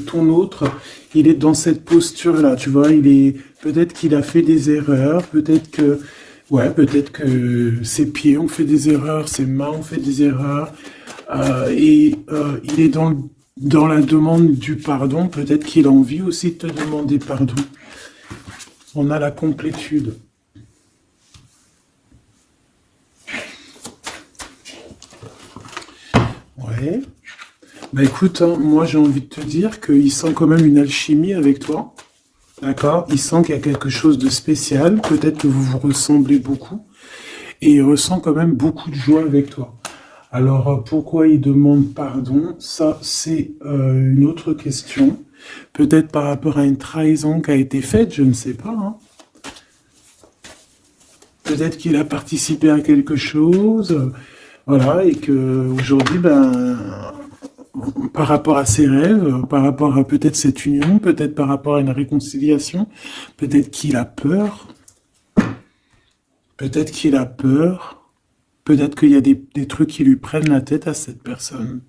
ton autre, il est dans cette posture-là, tu vois, peut-être qu'il a fait des erreurs, peut-être que ses pieds ont fait des erreurs, ses mains ont fait des erreurs, il est dans la demande du pardon, peut-être qu'il a envie aussi de te demander pardon. On a la complétude. Ouais. Bah écoute, hein, moi j'ai envie de te dire qu'il sent quand même une alchimie avec toi. D'accord? Il sent qu'il y a quelque chose de spécial. Peut-être que vous vous ressemblez beaucoup. Et il ressent quand même beaucoup de joie avec toi. Alors pourquoi il demande pardon? Ça, c'est une autre question. Peut-être par rapport à une trahison qui a été faite, je ne sais pas. Hein. Peut-être qu'il a participé à quelque chose. Voilà, et que aujourd'hui, par rapport à ses rêves, par rapport à peut-être cette union, peut-être par rapport à une réconciliation, peut-être qu'il a peur, peut-être qu'il a peur, peut-être qu'il y a des trucs qui lui prennent la tête à cette personne.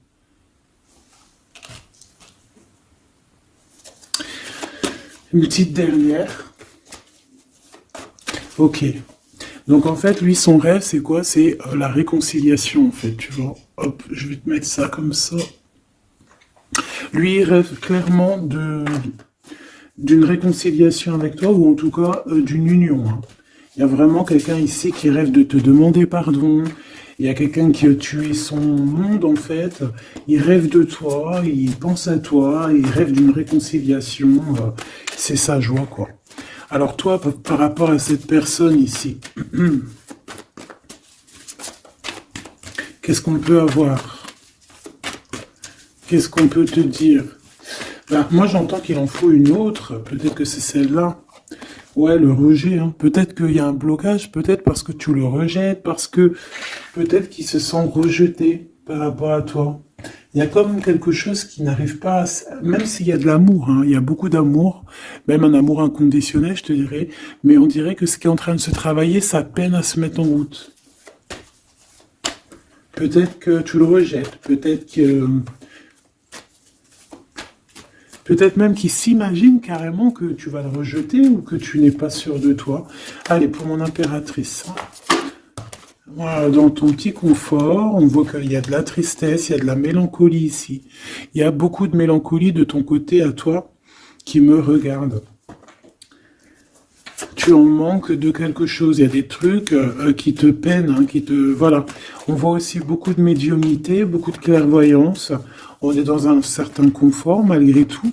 Une petite dernière. Ok. Donc en fait, lui, son rêve, c'est quoi? C'est la réconciliation, en fait, tu vois. Hop, je vais te mettre ça comme ça. Lui, il rêve clairement d'une réconciliation avec toi, ou en tout cas d'une union. Hein. Il y a vraiment quelqu'un ici qui rêve de te demander pardon. Il y a quelqu'un qui a tué son monde, en fait. Il rêve de toi, il pense à toi, il rêve d'une réconciliation. C'est sa joie, quoi. Alors toi, par rapport à cette personne ici, qu'est-ce qu'on peut avoir? Qu'est-ce qu'on peut te dire? Ben, moi, j'entends qu'il en faut une autre. Peut-être que c'est celle-là. Ouais, le rejet. Hein. Peut-être qu'il y a un blocage. Peut-être parce que tu le rejettes. Parce que peut-être qu'il se sent rejeté par rapport à toi. Il y a comme quelque chose qui n'arrive pas à... Même s'il y a de l'amour, hein, il y a beaucoup d'amour, même un amour inconditionnel, je te dirais, mais on dirait que ce qui est en train de se travailler, ça peine à se mettre en route. Peut-être que tu le rejettes, peut-être même qu'il s'imagine carrément que tu vas le rejeter ou que tu n'es pas sûr de toi. Allez, pour mon impératrice. Voilà, dans ton petit confort, on voit qu'il y a de la tristesse, il y a de la mélancolie ici. Il y a beaucoup de mélancolie de ton côté à toi qui me regarde. Tu en manques de quelque chose, il y a des trucs qui te peinent, hein, Voilà. On voit aussi beaucoup de médiumnité, beaucoup de clairvoyance. On est dans un certain confort malgré tout.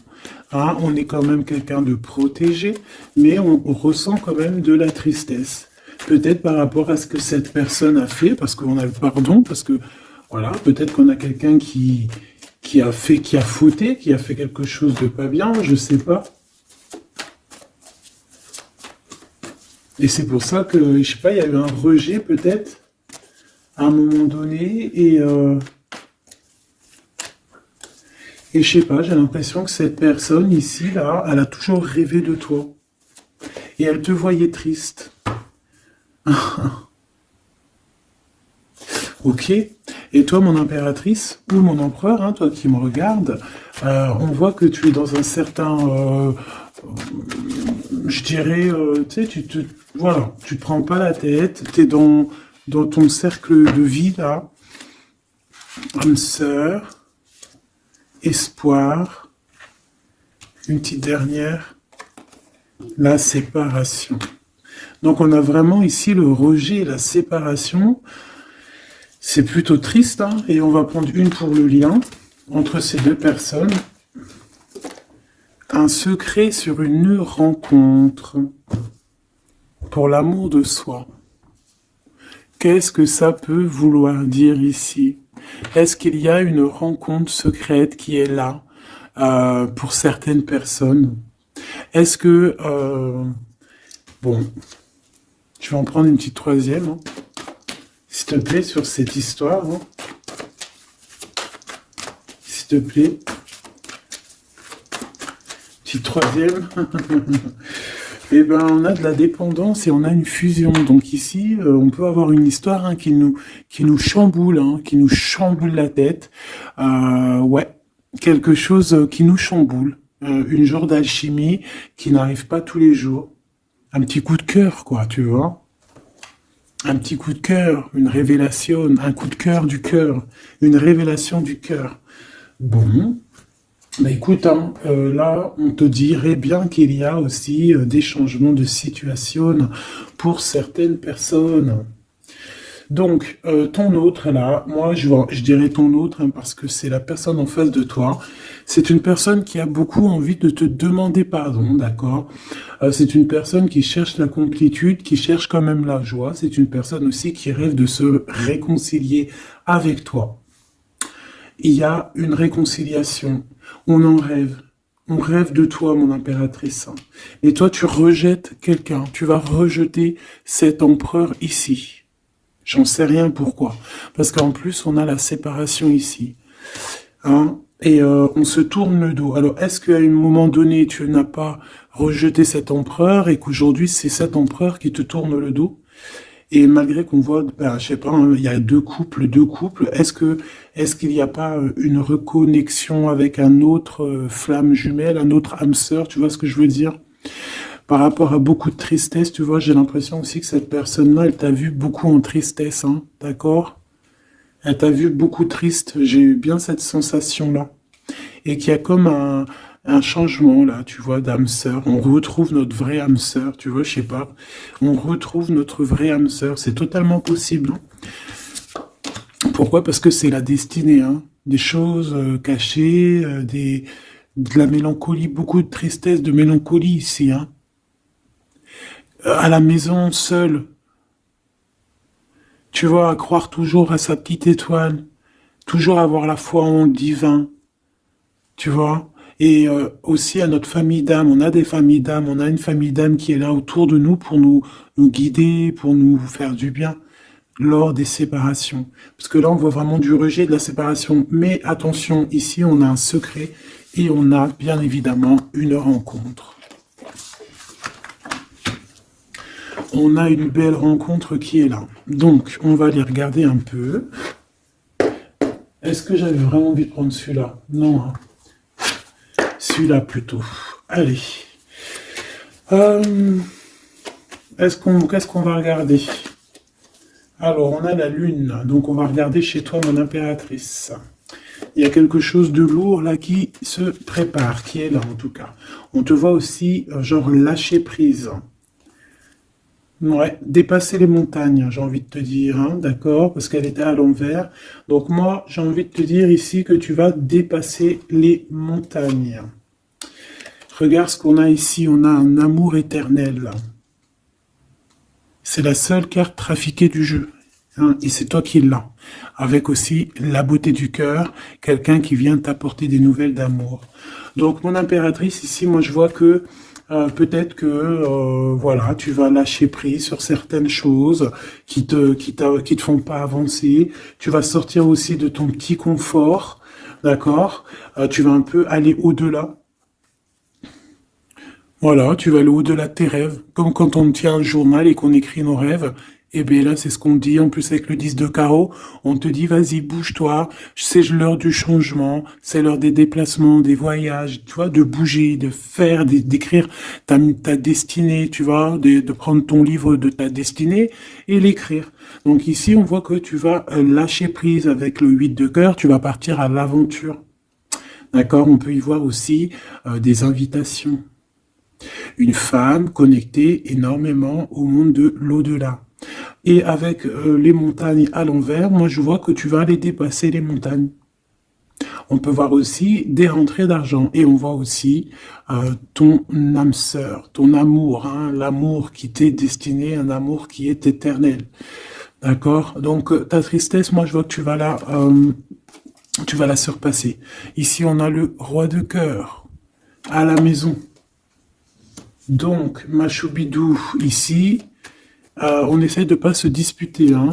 Hein, on est quand même quelqu'un de protégé, mais on ressent quand même de la tristesse. Peut-être par rapport à ce que cette personne a fait, parce qu'on a le pardon, parce que, voilà, peut-être qu'on a quelqu'un qui a fauté, qui a fait quelque chose de pas bien, je sais pas. Et c'est pour ça que, je sais pas, il y a eu un rejet peut-être, à un moment donné, et je sais pas, j'ai l'impression que cette personne ici, là, elle a toujours rêvé de toi. Et elle te voyait triste. Ok. Et toi, mon impératrice, ou mon empereur, hein, toi qui me regardes, on voit que tu es dans un certain, je dirais, tu sais, voilà, tu te prends pas la tête, tu es dans ton cercle de vie, là, âme sœur, espoir, une petite dernière, la séparation. Donc on a vraiment ici le rejet et la séparation. C'est plutôt triste, hein, et on va prendre une pour le lien entre ces deux personnes. Un secret sur une rencontre pour l'amour de soi. Qu'est-ce que ça peut vouloir dire ici? Est-ce qu'il y a une rencontre secrète qui est là pour certaines personnes? Est-ce que... bon, je vais en prendre une petite troisième. Hein. S'il te plaît, sur cette histoire. Hein. S'il te plaît. Petite troisième. Eh ben, on a de la dépendance et on a une fusion. Donc ici, on peut avoir une histoire hein, qui nous chamboule, hein, qui nous chamboule la tête. Ouais. quelque chose qui nous chamboule, une genre d'alchimie qui n'arrive pas tous les jours. Un petit coup de cœur, quoi, tu vois. Un petit coup de cœur, une révélation, un coup de cœur du cœur, une révélation du cœur. Bon, bah écoute, hein, là, on te dirait bien qu'il y a aussi des changements de situation pour certaines personnes. Donc, ton autre, là, moi, je dirais ton autre, hein, parce que c'est la personne en face de toi. C'est une personne qui a beaucoup envie de te demander pardon, d'accord? C'est une personne qui cherche la complétude, qui cherche quand même la joie. C'est une personne aussi qui rêve de se réconcilier avec toi. Il y a une réconciliation. On en rêve. On rêve de toi, mon impératrice. Et toi, tu rejettes quelqu'un. Tu vas rejeter cet empereur ici. J'en sais rien pourquoi. Parce qu'en plus, on a la séparation ici. Hein? Et on se tourne le dos. Alors, est-ce qu'à un moment donné, tu n'as pas rejeté cet empereur et qu'aujourd'hui, c'est cet empereur qui te tourne le dos? Et malgré qu'on voit, ben, je sais pas, hein, il y a deux couples, est-ce qu'il n'y a pas une reconnexion avec un autre flamme jumelle, un autre âme sœur, tu vois ce que je veux dire? Par rapport à beaucoup de tristesse, tu vois, j'ai l'impression aussi que cette personne-là, elle t'a vu beaucoup en tristesse, hein, d'accord? Elle t'a vu beaucoup triste, j'ai eu bien cette sensation-là. Et qu'il y a comme un changement, là, tu vois, d'âme sœur. On retrouve notre vraie âme sœur, tu vois, je sais pas. On retrouve notre vraie âme sœur, c'est totalement possible. Pourquoi? Parce que c'est la destinée, hein. Des choses cachées, de la mélancolie, beaucoup de tristesse, de mélancolie ici, hein. À la maison, seul, tu vois, à croire toujours à sa petite étoile, toujours avoir la foi en le divin, tu vois. Et aussi à notre famille d'âme, on a des familles d'âme, on a une famille d'âme qui est là autour de nous pour nous guider, pour nous faire du bien lors des séparations. Parce que là, on voit vraiment du rejet de la séparation. Mais attention, ici, on a un secret et on a bien évidemment une rencontre. On a une belle rencontre qui est là. Donc, on va aller regarder un peu. Est-ce que j'avais vraiment envie de prendre celui-là? Non. Hein. Celui-là plutôt. Allez. Qu'est-ce qu'on va regarder? Alors, on a la lune. Donc, on va regarder chez toi, mon impératrice. Il y a quelque chose de lourd là qui se prépare, qui est là en tout cas. On te voit aussi, genre, lâcher prise. Ouais, dépasser les montagnes, j'ai envie de te dire, hein, d'accord, parce qu'elle était à l'envers. Donc moi, j'ai envie de te dire ici que tu vas dépasser les montagnes. Regarde ce qu'on a ici, on a un amour éternel. C'est la seule carte trafiquée du jeu, hein, et c'est toi qui l'as. Avec aussi la beauté du cœur, quelqu'un qui vient t'apporter des nouvelles d'amour. Donc mon impératrice, ici, moi je vois que peut-être que voilà, tu vas lâcher prise sur certaines choses qui te font pas avancer. Tu vas sortir aussi de ton petit confort, d'accord? Tu vas un peu aller au-delà. Voilà, tu vas aller au-delà de tes rêves, comme quand on tient un journal et qu'on écrit nos rêves. Et bien là, c'est ce qu'on dit, en plus avec le 10 de carreau, on te dit, vas-y, bouge-toi, c'est l'heure du changement, c'est l'heure des déplacements, des voyages, tu vois, de bouger, de faire, d'écrire ta destinée, tu vois, de prendre ton livre de ta destinée et l'écrire. Donc ici, on voit que tu vas lâcher prise avec le 8 de cœur, tu vas partir à l'aventure. D'accord? On peut y voir aussi des invitations. Une femme connectée énormément au monde de l'au-delà. Et avec les montagnes à l'envers, moi je vois que tu vas aller dépasser les montagnes. On peut voir aussi des rentrées d'argent et on voit aussi ton âme sœur, ton amour, hein, l'amour qui t'est destiné, un amour qui est éternel. D'accord? Donc ta tristesse, moi je vois que tu vas la surpasser. Ici on a le roi de cœur à la maison. Donc, Machoubidou, ici, on essaye de pas se disputer, hein.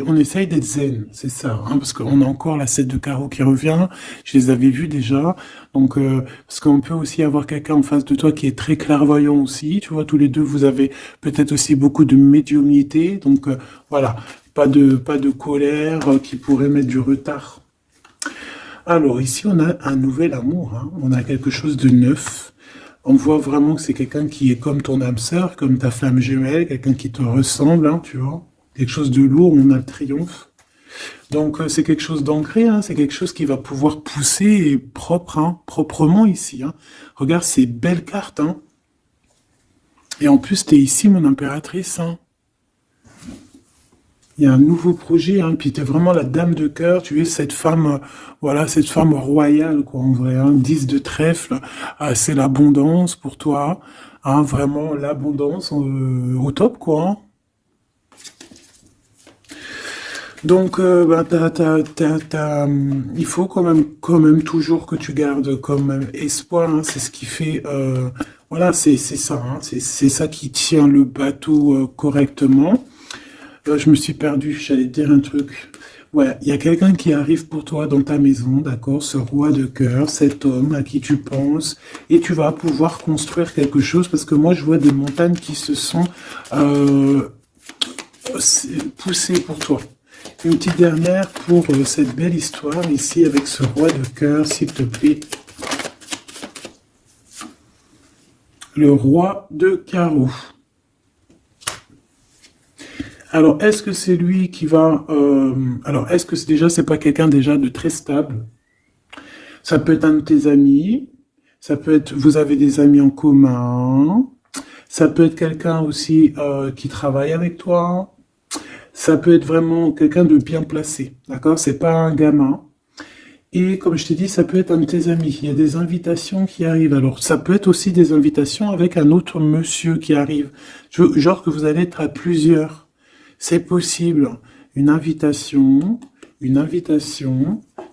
On essaye d'être zen, c'est ça, hein, parce qu'on a encore la 7 de carreau qui revient, je les avais vus déjà, donc, parce qu'on peut aussi avoir quelqu'un en face de toi qui est très clairvoyant aussi, tu vois, tous les deux, vous avez peut-être aussi beaucoup de médiumnité, donc, voilà, pas de colère qui pourrait mettre du retard. Alors, ici, on a un nouvel amour, hein. On a quelque chose de neuf. On voit vraiment que c'est quelqu'un qui est comme ton âme sœur, comme ta flamme jumelle, quelqu'un qui te ressemble, hein, tu vois. Quelque chose de lourd, on a le triomphe. Donc, c'est quelque chose d'ancré, hein, c'est quelque chose qui va pouvoir pousser et propre, hein, proprement ici, hein. Regarde ces belles cartes, hein. Et en plus, t'es ici, mon impératrice, hein. Il y a un nouveau projet, hein, puis tu es vraiment la dame de cœur, tu es cette femme, voilà, cette femme royale, quoi, en vrai, hein, 10 de trèfle, c'est l'abondance pour toi, hein, vraiment l'abondance au top, quoi, hein. Donc, bah, il faut quand même toujours que tu gardes quand même espoir, hein, c'est ce qui fait, voilà, c'est ça, hein, c'est ça qui tient le bateau correctement. Je me suis perdu, j'allais te dire un truc. Ouais, il y a quelqu'un qui arrive pour toi dans ta maison, d'accord? Ce roi de cœur, cet homme à qui tu penses, et tu vas pouvoir construire quelque chose parce que moi je vois des montagnes qui se sont euh, poussées pour toi. Une petite dernière pour cette belle histoire ici avec ce roi de cœur, s'il te plaît. Le roi de carreau. Alors, est-ce que c'est lui qui va... alors, est-ce que c'est pas quelqu'un déjà de très stable? Ça peut être un de tes amis. Ça peut être... Vous avez des amis en commun. Ça peut être quelqu'un aussi qui travaille avec toi. Ça peut être vraiment quelqu'un de bien placé. D'accord? C'est pas un gamin. Et comme je t'ai dit, ça peut être un de tes amis. Il y a des invitations qui arrivent. Alors, ça peut être aussi des invitations avec un autre monsieur qui arrive. Genre que vous allez être à plusieurs. C'est possible. Une invitation,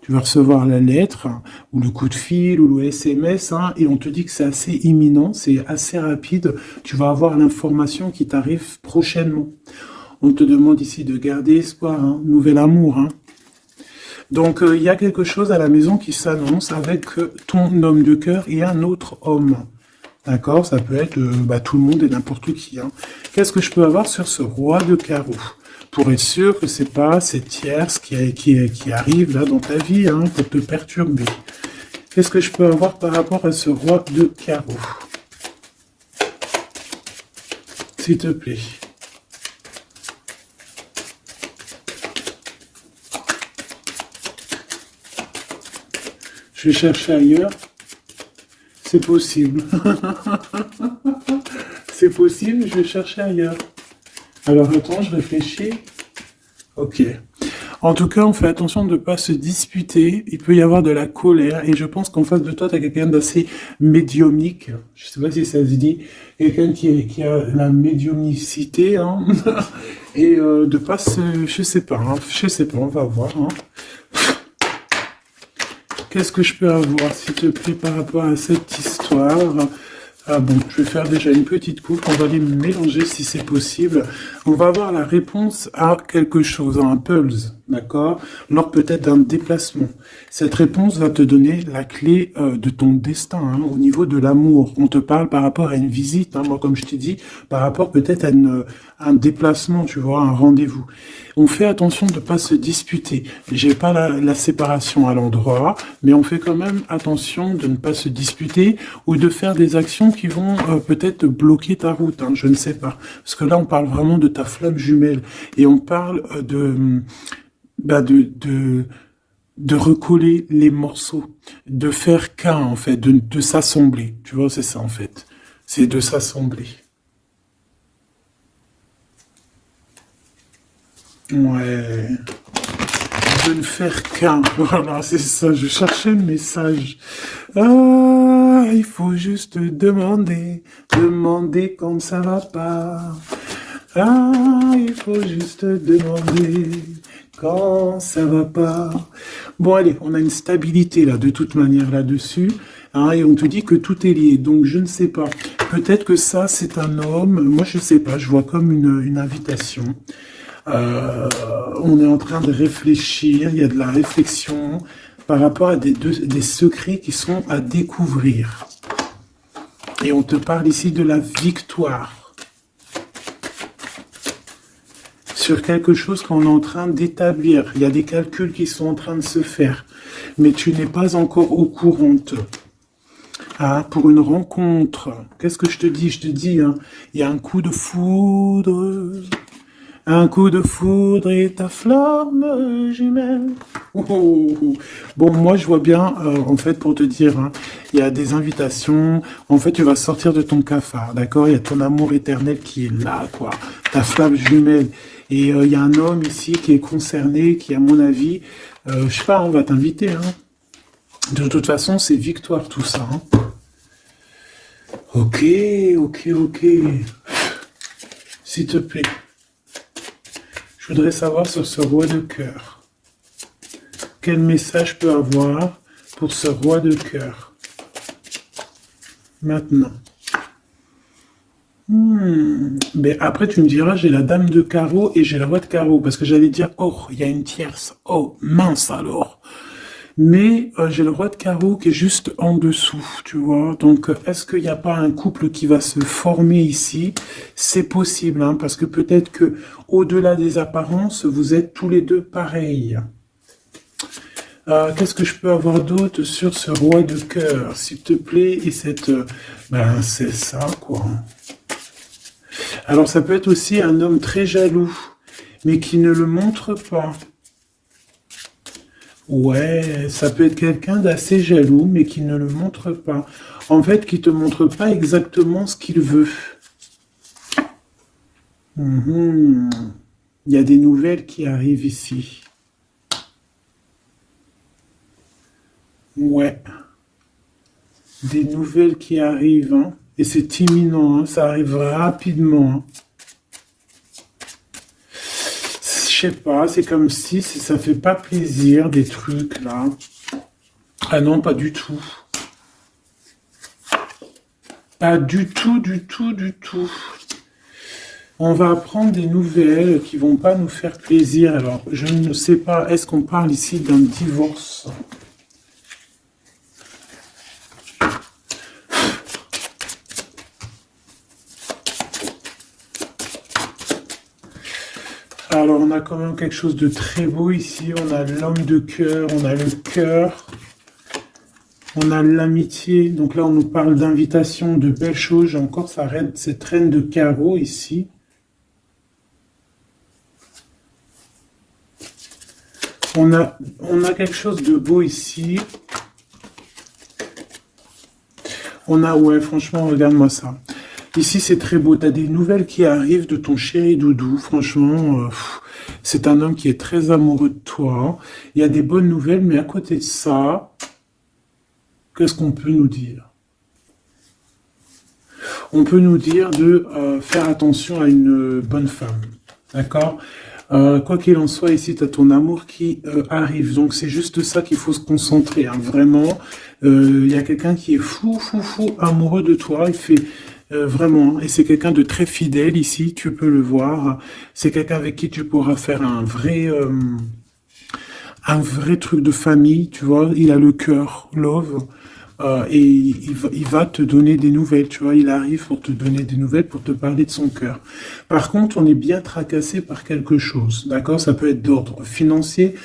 tu vas recevoir la lettre, ou le coup de fil, ou le SMS, hein, et on te dit que c'est assez imminent, c'est assez rapide. Tu vas avoir l'information qui t'arrive prochainement. On te demande ici de garder espoir, hein, nouvel amour, hein. Donc, il y a quelque chose à la maison qui s'annonce avec ton homme de cœur et un autre homme. D'accord? Ça peut être tout le monde et n'importe qui, hein. Qu'est-ce que je peux avoir sur ce roi de carreau? Pour être sûr que c'est pas cette tierce qui arrive là dans ta vie, hein, pour te perturber. Qu'est-ce que je peux avoir par rapport à ce roi de carreau? S'il te plaît. Je vais chercher ailleurs. C'est possible. C'est possible, je vais chercher ailleurs. Alors attends, je réfléchis. Ok. En tout cas, on fait attention de ne pas se disputer. Il peut y avoir de la colère. Et je pense qu'en face de toi, tu as quelqu'un d'assez médiumnique. Je sais pas si ça se dit. Quelqu'un qui a la médiumnicité. Hein. Et de pas se... Je sais pas. Hein. Je sais pas, on va voir. Hein. Qu'est-ce que je peux avoir, s'il te plaît, par rapport à cette histoire? Ah bon, je vais faire déjà une petite coupe, on va les mélanger si c'est possible. On va avoir la réponse à quelque chose, à un pulse, d'accord? Lors peut-être d'un déplacement. Cette réponse va te donner la clé de ton destin, hein, au niveau de l'amour. On te parle par rapport à une visite, hein, moi comme je t'ai dit, par rapport peut-être à un déplacement, tu vois, un rendez-vous. On fait attention de ne pas se disputer. J'ai pas la séparation à l'endroit, mais on fait quand même attention de ne pas se disputer ou de faire des actions qui vont peut-être bloquer ta route, hein, je ne sais pas. Parce que là, on parle vraiment de ta flamme jumelle et on parle de recoller les morceaux, de faire qu'un, en fait, de s'assembler. Tu vois, c'est ça, en fait. C'est de s'assembler. Ouais. De ne faire qu'un. Voilà, c'est ça. Je cherchais le message. Ah, il faut juste demander quand ça va pas. Ah, il faut juste demander quand ça va pas. Bon, allez, on a une stabilité là, de toute manière là-dessus. Hein, et on te dit que tout est lié. Donc, je ne sais pas. Peut-être que ça, c'est un homme. Moi, je sais pas. Je vois comme une invitation. On est en train de réfléchir, il y a de la réflexion par rapport à des secrets qui sont à découvrir. Et on te parle ici de la victoire. Sur quelque chose qu'on est en train d'établir. Il y a des calculs qui sont en train de se faire. mais tu n'es pas encore au courant. Ah, pour une rencontre, qu'est-ce que je te dis? Je te dis, hein, il y a un coup de foudre. Un coup de foudre et ta flamme jumelle. Oh, oh, oh. Bon, moi, je vois bien, en fait, pour te dire, hein, il y a des invitations. En fait, tu vas sortir de ton cafard, d'accord? Il y a ton amour éternel qui est là, quoi. Ta flamme jumelle. Et il y a un homme ici qui est concerné, qui, à mon avis, je sais pas, on va t'inviter, hein. De toute façon, c'est victoire, tout ça, hein. Ok, ok, ok. S'il te plaît. Je voudrais savoir sur ce roi de cœur. Quel message je peux avoir pour ce roi de cœur? Maintenant. Mais après, tu me diras, j'ai la dame de carreau et j'ai la roi de carreau. Parce que j'allais dire, oh, il y a une tierce. Oh, mince alors. Mais j'ai le roi de carreau qui est juste en dessous, tu vois. Donc, est-ce qu'il n'y a pas un couple qui va se former ici? C'est possible, hein, parce que peut-être que au-delà des apparences, vous êtes tous les deux pareils. Qu'est-ce que je peux avoir d'autre sur ce roi de cœur, s'il te plaît? Et cette... ben, c'est ça, quoi. Alors, ça peut être aussi un homme très jaloux, mais qui ne le montre pas. Ouais, ça peut être quelqu'un d'assez jaloux, mais qui ne le montre pas. En fait, qui te montre pas exactement ce qu'il veut. Mhm. Il y a des nouvelles qui arrivent ici. Ouais, des nouvelles qui arrivent, hein. Et c'est imminent, hein. Ça arrive rapidement, hein. Je sais pas, c'est comme si ça fait pas plaisir, des trucs, là. Ah non, pas du tout. Pas du tout, du tout, du tout. On va apprendre des nouvelles qui vont pas nous faire plaisir. Alors, je ne sais pas, est-ce qu'on parle ici d'un divorce? Alors, on a quand même quelque chose de très beau ici. On a l'homme de cœur, on a le cœur, on a l'amitié. Donc là, on nous parle d'invitation, de belles choses. J'ai encore cette reine de carreau ici. On a quelque chose de beau ici. On a, ouais, franchement, regarde-moi ça. Ici, c'est très beau. Tu as des nouvelles qui arrivent de ton chéri doudou. Franchement, c'est un homme qui est très amoureux de toi. Il y a des bonnes nouvelles, mais à côté de ça, qu'est-ce qu'on peut nous dire? On peut nous dire de faire attention à une bonne femme. D'accord? Quoi qu'il en soit, ici, tu as ton amour qui arrive. Donc, c'est juste ça qu'il faut se concentrer, hein. Vraiment, il y a quelqu'un qui est fou, fou, fou amoureux de toi. Il fait vraiment, et c'est quelqu'un de très fidèle ici, tu peux le voir. C'est quelqu'un avec qui tu pourras faire un vrai truc de famille, tu vois. Il a le cœur, love. Et il va te donner des nouvelles, tu vois, il arrive pour te donner des nouvelles, pour te parler de son cœur. Par contre, on est bien tracassé par quelque chose, d'accord? Ça peut être d'ordre financier,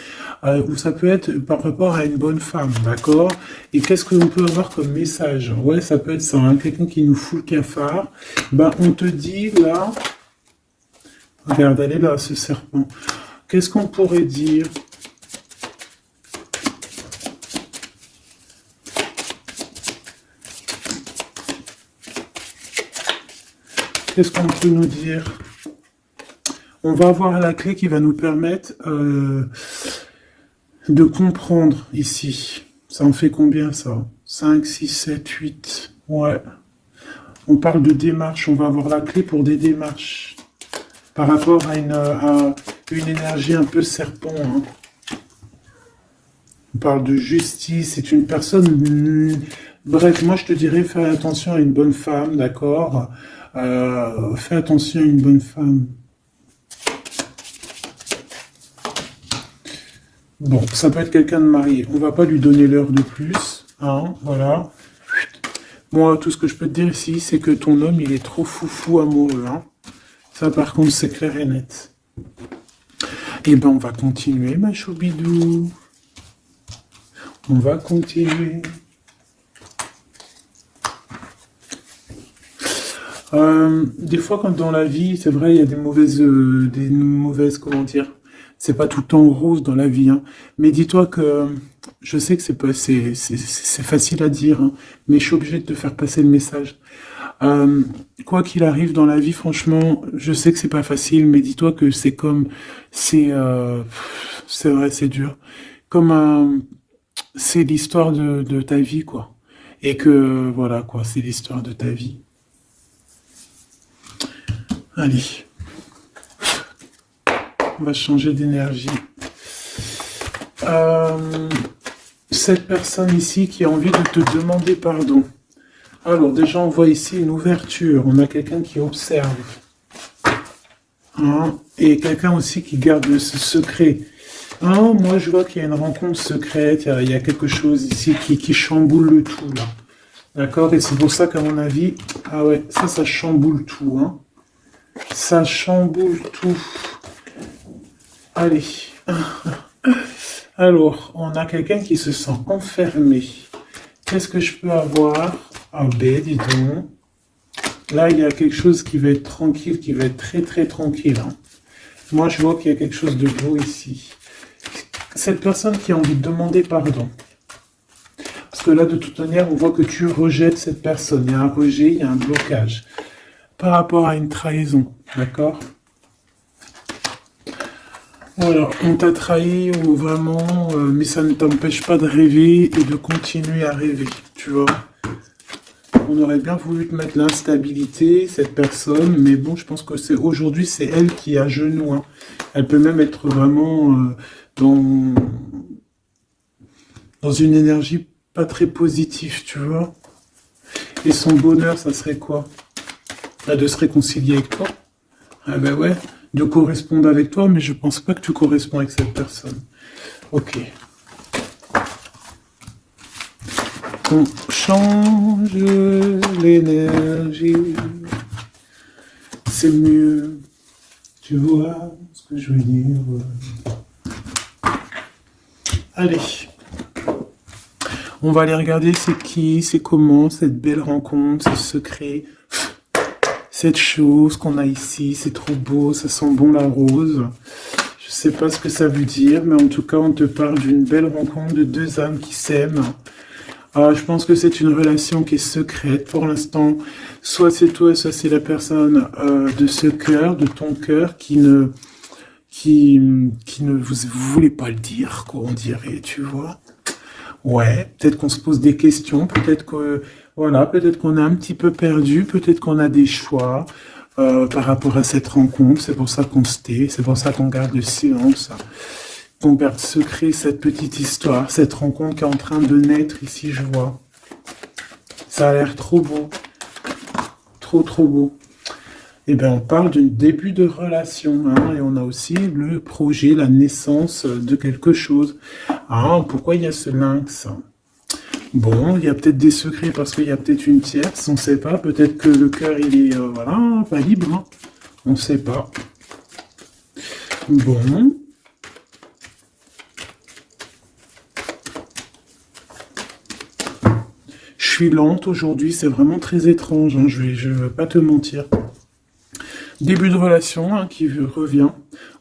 ou ça peut être par rapport à une bonne femme, d'accord? Et qu'est-ce que l'on peut avoir comme message? Ouais, ça peut être ça, hein, quelqu'un qui nous fout le cafard. Ben, on te dit, là, regarde, elle est là, ce serpent. Qu'est-ce qu'on pourrait dire? Qu'est-ce qu'on peut nous dire? On va avoir la clé qui va nous permettre de comprendre ici. Ça en fait combien, ça? 5, 6, 7, 8. Ouais. On parle de démarche. On va avoir la clé pour des démarches. Par rapport à une énergie un peu serpent, hein. On parle de justice. C'est une personne... Bref, moi je te dirais, fais attention à une bonne femme, d'accord? Fais attention à une bonne femme. Bon, ça peut être quelqu'un de marié. On va pas lui donner l'heure de plus, hein, voilà. Moi, tout ce que je peux te dire ici, c'est que ton homme, il est trop foufou amoureux, hein. Ça, par contre, c'est clair et net. Eh ben, on va continuer, ma choubidou. On va continuer. Des fois, comme dans la vie, c'est vrai, il y a des mauvaises, comment dire, c'est pas tout le temps rose dans la vie, hein. Mais dis-toi que je sais que c'est facile à dire, hein, mais je suis obligé de te faire passer le message. Euh, Quoi qu'il arrive dans la vie, franchement, je sais que c'est pas facile, mais dis-toi que c'est vrai, c'est dur. Comme c'est l'histoire de ta vie, quoi. Et que voilà, quoi, c'est l'histoire de ta vie. Allez, on va changer d'énergie. Euh, cette personne ici qui a envie de te demander pardon. Alors déjà, on voit ici une ouverture. On a quelqu'un qui observe. Hein, et quelqu'un aussi qui garde ce secret. Hein, moi, je vois qu'il y a une rencontre secrète. Il y a quelque chose ici qui chamboule le tout, là. D'accord? Et c'est pour ça qu'à mon avis... Ah ouais, ça chamboule tout, hein. Ça chamboule tout. Allez. Alors, on a quelqu'un qui se sent enfermé. Qu'est-ce que je peux avoir? Ah ben, dis donc. Là, il y a quelque chose qui va être tranquille, qui va être très très tranquille, hein. Moi, je vois qu'il y a quelque chose de beau ici. Cette personne qui a envie de demander pardon. Parce que là, de toute manière, on voit que tu rejettes cette personne. Il y a un rejet, il y a un blocage. Par rapport à une trahison, d'accord? Voilà, on t'a trahi ou vraiment, mais ça ne t'empêche pas de rêver et de continuer à rêver, tu vois. On aurait bien voulu te mettre l'instabilité, cette personne, mais bon, je pense que aujourd'hui, c'est elle qui est à genoux, hein. Elle peut même être vraiment dans, dans une énergie pas très positive, tu vois. Et son bonheur, ça serait quoi? De se réconcilier avec toi. Ah ben ouais, de correspondre avec toi, mais je pense pas que tu corresponds avec cette personne. Ok. On change l'énergie. C'est mieux. Tu vois ce que je veux dire. Allez. On va aller regarder c'est qui, c'est comment, cette belle rencontre, ce secret. Cette chose qu'on a ici, c'est trop beau, ça sent bon la rose. Je sais pas ce que ça veut dire, mais en tout cas, on te parle d'une belle rencontre de deux âmes qui s'aiment. Je pense que c'est une relation qui est secrète pour l'instant. Soit c'est toi, soit c'est la personne de ce cœur, de ton cœur, qui ne vous voulez pas le dire, quoi, on dirait, tu vois. Ouais, peut-être qu'on se pose des questions, peut-être que voilà, peut-être qu'on est un petit peu perdu, peut-être qu'on a des choix par rapport à cette rencontre. C'est pour ça qu'on se tait, c'est pour ça qu'on garde le silence, qu'on garde secret cette petite histoire, cette rencontre qui est en train de naître ici, je vois. Ça a l'air trop beau, trop trop beau. Eh bien, on parle d'un début de relation, hein, et on a aussi le projet, la naissance de quelque chose. Ah, pourquoi il y a ce lynx? Bon, il y a peut-être des secrets parce qu'il y a peut-être une tierce, on ne sait pas. Peut-être que le cœur, il est, voilà, pas libre, hein. On ne sait pas. Bon. Je suis lente aujourd'hui, c'est vraiment très étrange, hein, je vais pas te mentir. Début de relation, hein, qui revient.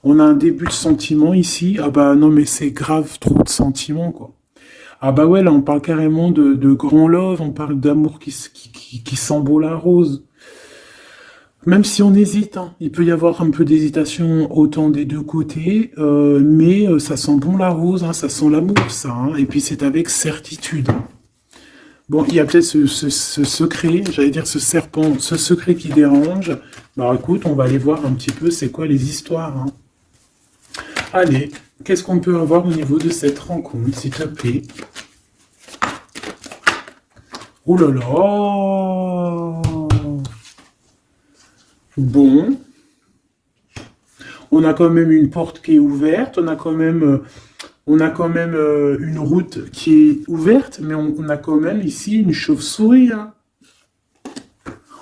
On a un début de sentiment ici. Ah bah non, mais c'est grave trop de sentiments, quoi. Ah bah ouais, là, on parle carrément de grand love, on parle d'amour qui sent beau la rose. Même si on hésite, hein, il peut y avoir un peu d'hésitation autant des deux côtés, mais ça sent bon la rose, hein, ça sent l'amour, ça. Hein, et puis c'est avec certitude. Bon, il y a peut-être ce secret, j'allais dire ce serpent, ce secret qui dérange. Bah écoute, on va aller voir un petit peu c'est quoi les histoires. Hein. Allez, qu'est-ce qu'on peut avoir au niveau de cette rencontre, s'il te plaît? Oh là là! Bon. On a quand même une porte qui est ouverte, on a quand même une route qui est ouverte, mais on a quand même ici une chauve-souris. Hein.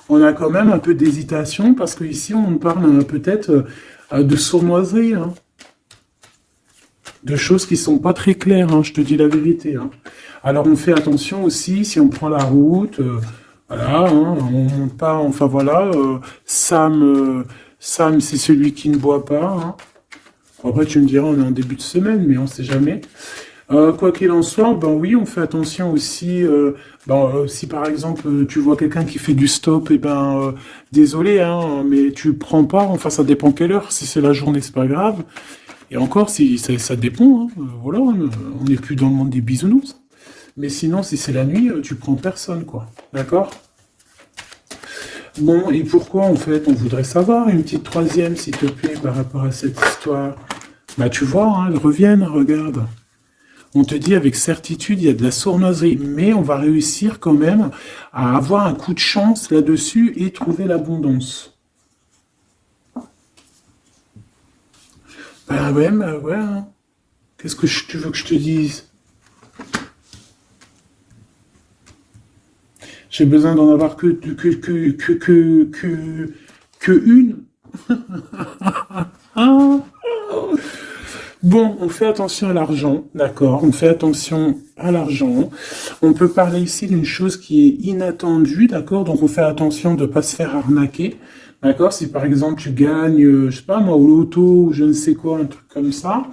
On a quand même un peu d'hésitation parce qu'ici on parle peut-être de sournoiserie. Hein. de choses qui sont pas très claires, hein, je te dis la vérité. Hein. Alors on fait attention aussi si on prend la route, voilà, hein, on monte pas, enfin voilà, Sam c'est celui qui ne boit pas. Hein. Après tu me diras on est en début de semaine, mais on sait jamais. Quoi qu'il en soit, ben oui, on fait attention aussi. Si par exemple tu vois quelqu'un qui fait du stop, et désolé, hein, mais tu prends pas. Enfin, ça dépend quelle heure. Si c'est la journée, c'est pas grave. Et encore, si ça dépend. Hein, voilà, on n'est plus dans le monde des bisounours. Mais sinon, si c'est la nuit, tu prends personne, quoi. D'accord? Bon, et pourquoi en fait, on voudrait savoir une petite troisième, s'il te plaît, par rapport à cette histoire. Bah tu vois, hein, elles reviennent, regarde. On te dit avec certitude, il y a de la sournoiserie, mais on va réussir quand même à avoir un coup de chance là-dessus et trouver l'abondance. Bah ouais. Hein. Qu'est-ce que tu veux que je te dise? J'ai besoin d'en avoir que une. Ah. Bon, on fait attention à l'argent, d'accord, on fait attention à l'argent. On peut parler ici d'une chose qui est inattendue, d'accord, donc on fait attention de ne pas se faire arnaquer, d'accord. Si par exemple tu gagnes, je sais pas moi, au loto, ou je ne sais quoi, un truc comme ça,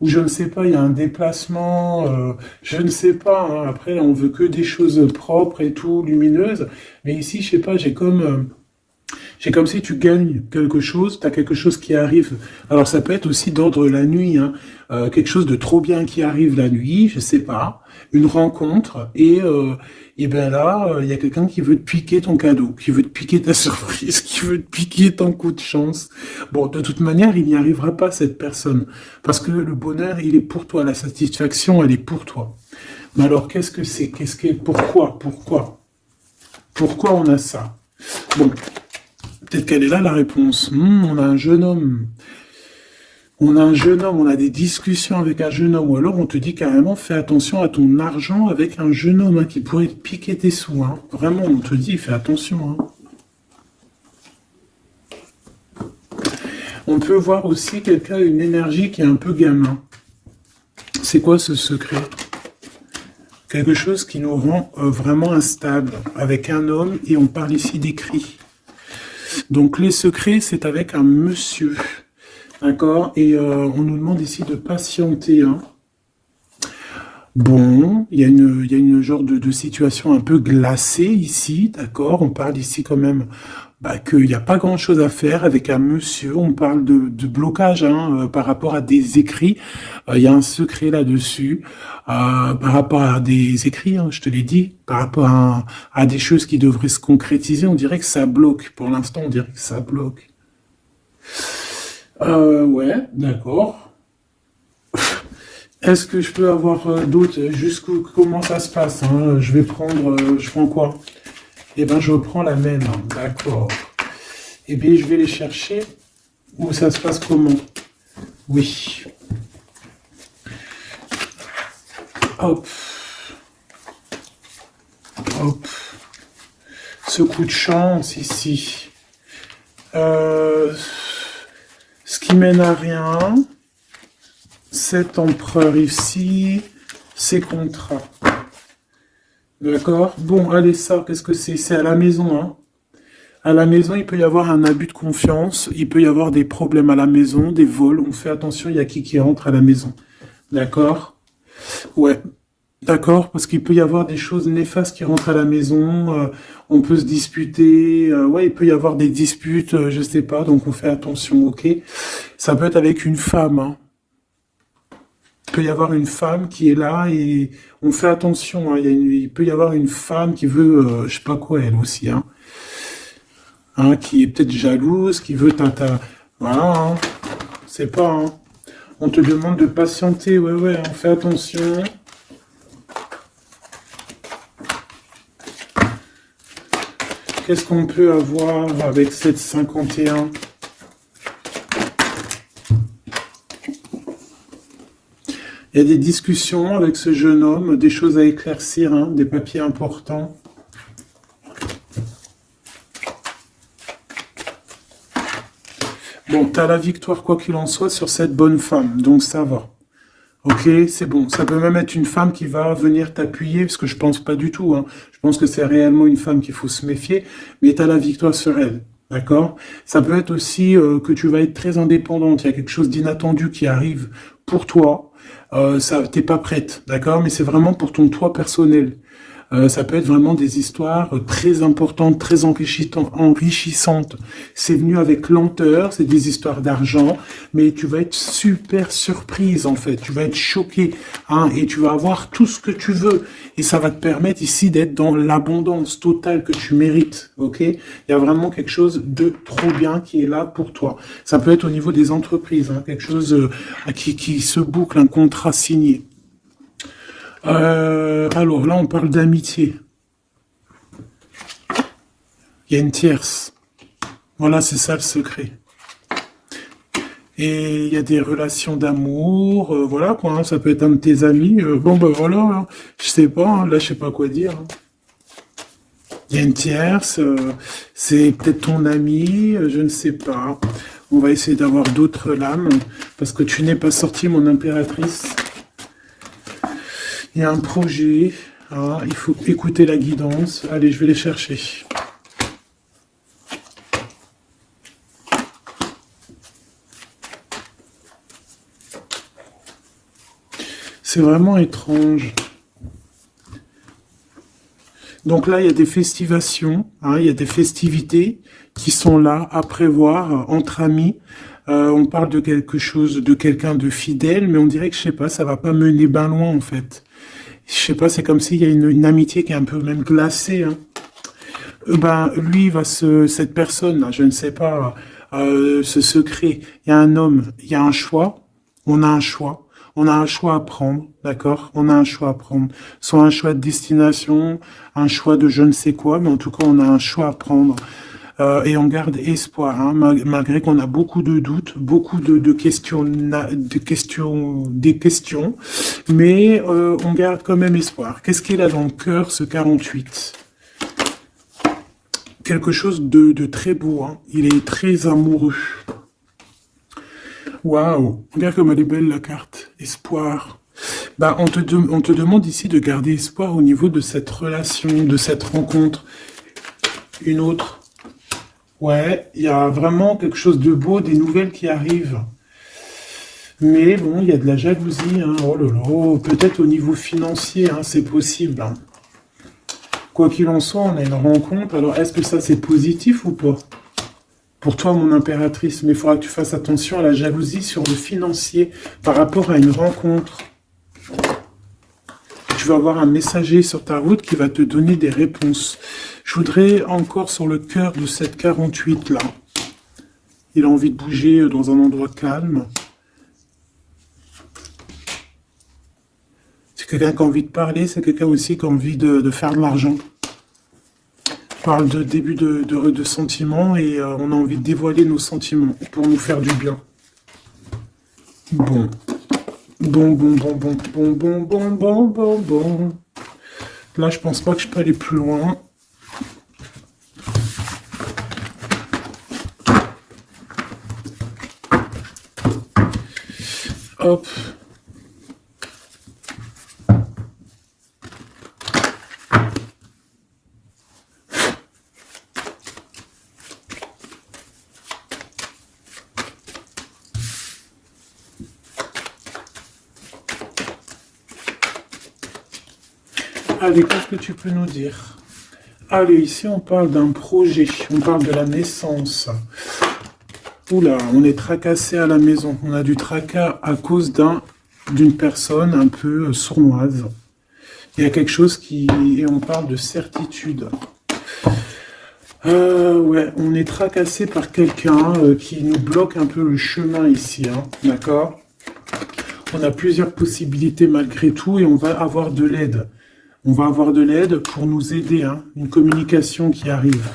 ou je ne sais pas, il y a un déplacement, je ne sais pas, hein, après on veut que des choses propres et tout, lumineuses, mais ici, je sais pas, c'est comme si tu gagnes quelque chose, tu as quelque chose qui arrive. Alors ça peut être aussi d'ordre la nuit, hein. Quelque chose de trop bien qui arrive la nuit, je sais pas, une rencontre, et ben là, il y a quelqu'un qui veut te piquer ton cadeau, qui veut te piquer ta surprise, qui veut te piquer ton coup de chance. Bon, de toute manière, il n'y arrivera pas cette personne, parce que le bonheur, il est pour toi, la satisfaction, elle est pour toi. Mais alors, qu'est-ce que c'est? Pourquoi on a ça? Bon, peut-être qu'elle est là la réponse. On a un jeune homme. On a des discussions avec un jeune homme. Ou alors on te dit carrément, fais attention à ton argent avec un jeune homme hein, qui pourrait te piquer tes sous. Hein. Vraiment, on te dit, fais attention. Hein. On peut voir aussi quelqu'un, une énergie qui est un peu gamin. C'est quoi ce secret? Quelque chose qui nous rend vraiment instable avec un homme et on parle ici des cris. Donc les secrets, c'est avec un monsieur, d'accord? Et on nous demande ici de patienter. Hein. Bon, il y a une genre de situation un peu glacée ici, d'accord? On parle ici quand même qu'il n'y a pas grand-chose à faire avec un monsieur. On parle de blocage hein, par rapport à des écrits. Il y a un secret là-dessus. Par rapport à des écrits, hein, je te l'ai dit, par rapport à des choses qui devraient se concrétiser, on dirait que ça bloque. Pour l'instant, on dirait que ça bloque. Ouais, d'accord. Est-ce que je peux avoir d'autres comment ça se passe hein? Je vais prendre, je prends quoi? Eh ben, je prends la même. Hein. D'accord. Eh bien, je vais les chercher. Où ça se passe comment? Oui. Hop. Hop. Ce coup de chance ici. Ce qui mène à rien. Cet empereur ici. Ces contrats. D'accord? Bon, allez, ça, qu'est-ce que c'est? C'est à la maison, hein. À la maison, il peut y avoir un abus de confiance, il peut y avoir des problèmes à la maison, des vols. On fait attention, il y a qui rentre à la maison. D'accord? Ouais. D'accord, parce qu'il peut y avoir des choses néfastes qui rentrent à la maison, on peut se disputer, ouais, il peut y avoir des disputes, je sais pas, donc on fait attention, ok? Ça peut être avec une femme, hein. Il peut y avoir une femme qui est là et on fait attention, hein. Il peut y avoir une femme qui veut, je sais pas quoi, elle aussi, hein. Hein, qui est peut-être jalouse, qui veut voilà, hein. C'est pas, hein. On te demande de patienter, ouais, on fait attention. Qu'est-ce qu'on peut avoir avec cette 51? Il y a des discussions avec ce jeune homme, des choses à éclaircir, hein, des papiers importants. Bon, t'as la victoire quoi qu'il en soit sur cette bonne femme, donc ça va. Ok, c'est bon. Ça peut même être une femme qui va venir t'appuyer, parce que je pense pas du tout, hein. Je pense que c'est réellement une femme qu'il faut se méfier, mais tu as la victoire sur elle. D'accord? Ça peut être aussi que tu vas être très indépendante. Il y a quelque chose d'inattendu qui arrive pour toi. Ça, t'es pas prête, d'accord? Mais c'est vraiment pour ton toi personnel. Ça peut être vraiment des histoires très importantes, très enrichissantes. C'est venu avec lenteur, c'est des histoires d'argent, mais tu vas être super surprise en fait. Tu vas être choqué, hein, et tu vas avoir tout ce que tu veux. Et ça va te permettre ici d'être dans l'abondance totale que tu mérites. Ok? Il y a vraiment quelque chose de trop bien qui est là pour toi. Ça peut être au niveau des entreprises, hein, quelque chose qui se boucle, un contrat signé. Alors là, on parle d'amitié. Il y a une tierce. Voilà, c'est ça le secret. Et il y a des relations d'amour, voilà quoi, hein, ça peut être un de tes amis. Bon, ben voilà, hein, je sais pas, hein, là, je sais pas quoi dire, hein. Il y a une tierce, c'est peut-être ton ami, je ne sais pas. On va essayer d'avoir d'autres lames, parce que tu n'es pas sortie, mon impératrice. Il y a un projet, hein, il faut écouter la guidance. Allez, je vais les chercher. C'est vraiment étrange. Donc là, il y a des festivations, hein, il y a des festivités qui sont là à prévoir entre amis. On parle de quelque chose, de quelqu'un de fidèle, mais on dirait que, je sais pas, ça va pas mener ben loin en fait. Je sais pas, c'est comme s'il y a une amitié qui est un peu même glacée, hein. Ben, lui, cette personne-là, je ne sais pas, ce secret, il y a un homme, il y a un choix, on a un choix, on a un choix à prendre, d'accord? On a un choix à prendre. Soit un choix de destination, un choix de je ne sais quoi, mais en tout cas, on a un choix à prendre. Et on garde espoir, hein, malgré qu'on a beaucoup de doutes, beaucoup de questions, des questions, mais on garde quand même espoir. Qu'est-ce qu'il a dans le cœur, ce 48? Quelque chose de très beau, hein. Il est très amoureux. Waouh, regarde comme elle est belle la carte. Espoir. Bah, on te demande ici de garder espoir au niveau de cette relation, de cette rencontre. Une autre. Ouais, il y a vraiment quelque chose de beau, des nouvelles qui arrivent. Mais bon, il y a de la jalousie, hein. Oh là là, peut-être au niveau financier, hein, c'est possible, hein. Quoi qu'il en soit, on a une rencontre. Alors, est-ce que ça c'est positif ou pas? Pour toi, mon impératrice, mais il faudra que tu fasses attention à la jalousie sur le financier par rapport à une rencontre. Tu vas avoir un messager sur ta route qui va te donner des réponses. Je voudrais encore sur le cœur de cette 48 là. Il a envie de bouger dans un endroit calme. C'est quelqu'un qui a envie de parler, c'est quelqu'un aussi qui a envie de faire de l'argent. On parle de début de sentiments et on a envie de dévoiler nos sentiments pour nous faire du bien. Bon. Bon, bon, bon, bon, bon, bon, bon, bon, bon, bon. Là, je pense pas que je peux aller plus loin. Hop. Allez, qu'est-ce que tu peux nous dire? Allez, ici, on parle d'un projet. On parle de la naissance. Oula, on est tracassé à la maison. On a du tracas à cause d'une personne un peu sournoise. Il y a quelque chose qui... Et on parle de certitude. Ouais, on est tracassé par quelqu'un qui nous bloque un peu le chemin ici, hein, d'accord? On a plusieurs possibilités malgré tout et on va avoir de l'aide. On va avoir de l'aide pour nous aider, hein, une communication qui arrive.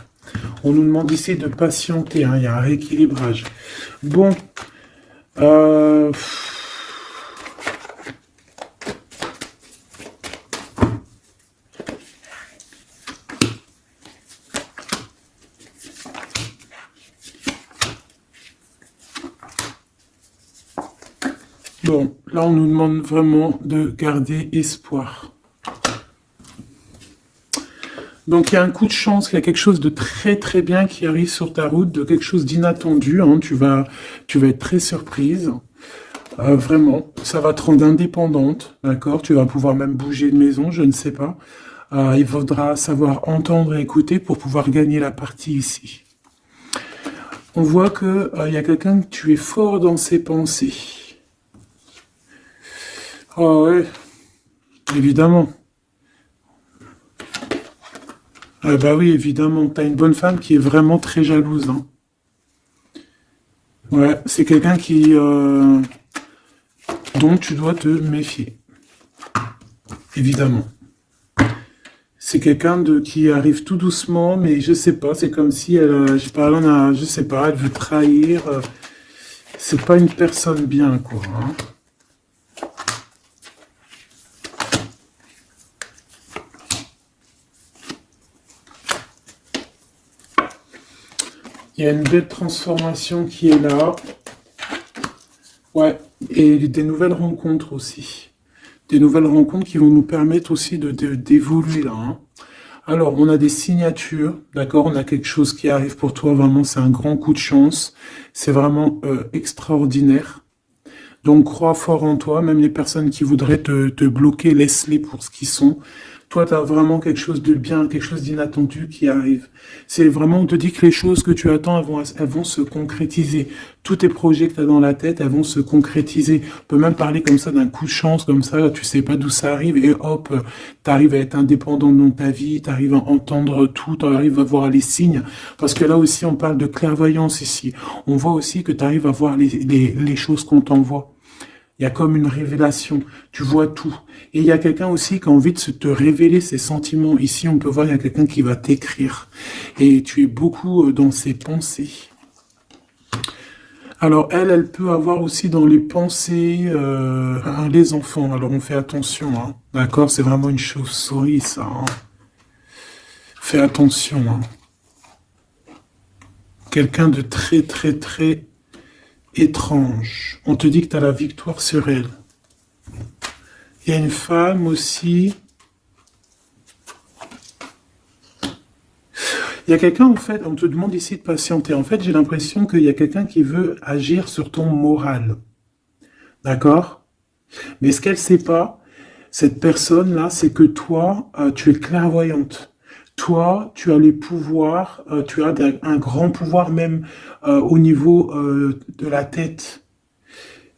On nous demande ici de patienter, hein, il y a un rééquilibrage. Bon, euh, Bon, là, on nous demande vraiment de garder espoir. Donc, il y a un coup de chance, il y a quelque chose de très très bien qui arrive sur ta route, de quelque chose d'inattendu. Hein. Tu vas être très surprise. Vraiment, ça va te rendre indépendante, d'accord? Tu vas pouvoir même bouger de maison, je ne sais pas. Il faudra savoir entendre et écouter pour pouvoir gagner la partie ici. On voit que il y a quelqu'un que tu es fort dans ses pensées. Ah ouais, évidemment. Ah bah oui, évidemment. T'as une bonne femme qui est vraiment très jalouse. Hein. Ouais, c'est quelqu'un dont tu dois te méfier. Évidemment. C'est quelqu'un qui arrive tout doucement, mais je sais pas, c'est comme si elle, je sais pas, elle veut trahir. C'est pas une personne bien, quoi. Hein. Il y a une belle transformation qui est là. Ouais, et des nouvelles rencontres aussi. Des nouvelles rencontres qui vont nous permettre aussi d'évoluer là. Hein. Alors, on a des signatures, d'accord? On a quelque chose qui arrive pour toi, vraiment, c'est un grand coup de chance. C'est vraiment extraordinaire. Donc, crois fort en toi, même les personnes qui voudraient te bloquer, laisse-les pour ce qu'ils sont. Toi, tu as vraiment quelque chose de bien, quelque chose d'inattendu qui arrive. C'est vraiment, on te dit que les choses que tu attends, elles vont se concrétiser. Tous tes projets que tu as dans la tête, elles vont se concrétiser. On peut même parler comme ça d'un coup de chance, comme ça, tu sais pas d'où ça arrive, et hop, tu arrives à être indépendant dans ta vie, tu arrives à entendre tout, tu arrives à voir les signes. Parce que là aussi, on parle de clairvoyance ici. On voit aussi que tu arrives à voir les choses qu'on t'envoie. Il y a comme une révélation, tu vois tout. Et il y a quelqu'un aussi qui a envie de te révéler ses sentiments. Ici, on peut voir, il y a quelqu'un qui va t'écrire. Et tu es beaucoup dans ses pensées. Alors, elle peut avoir aussi dans les pensées les enfants. Alors, on fait attention, hein. D'accord? C'est vraiment une chauve-souris, ça. Hein. Fais attention. Hein. Quelqu'un de très, très, très étrange. On te dit que tu as la victoire sur elle. Il y a une femme aussi. Il y a quelqu'un, en fait, on te demande ici de patienter. En fait, j'ai l'impression qu'il y a quelqu'un qui veut agir sur ton moral. D'accord? Mais ce qu'elle ne sait pas, cette personne-là, c'est que toi, tu es clairvoyante. Toi, tu as les pouvoirs, tu as un grand pouvoir même au niveau de la tête,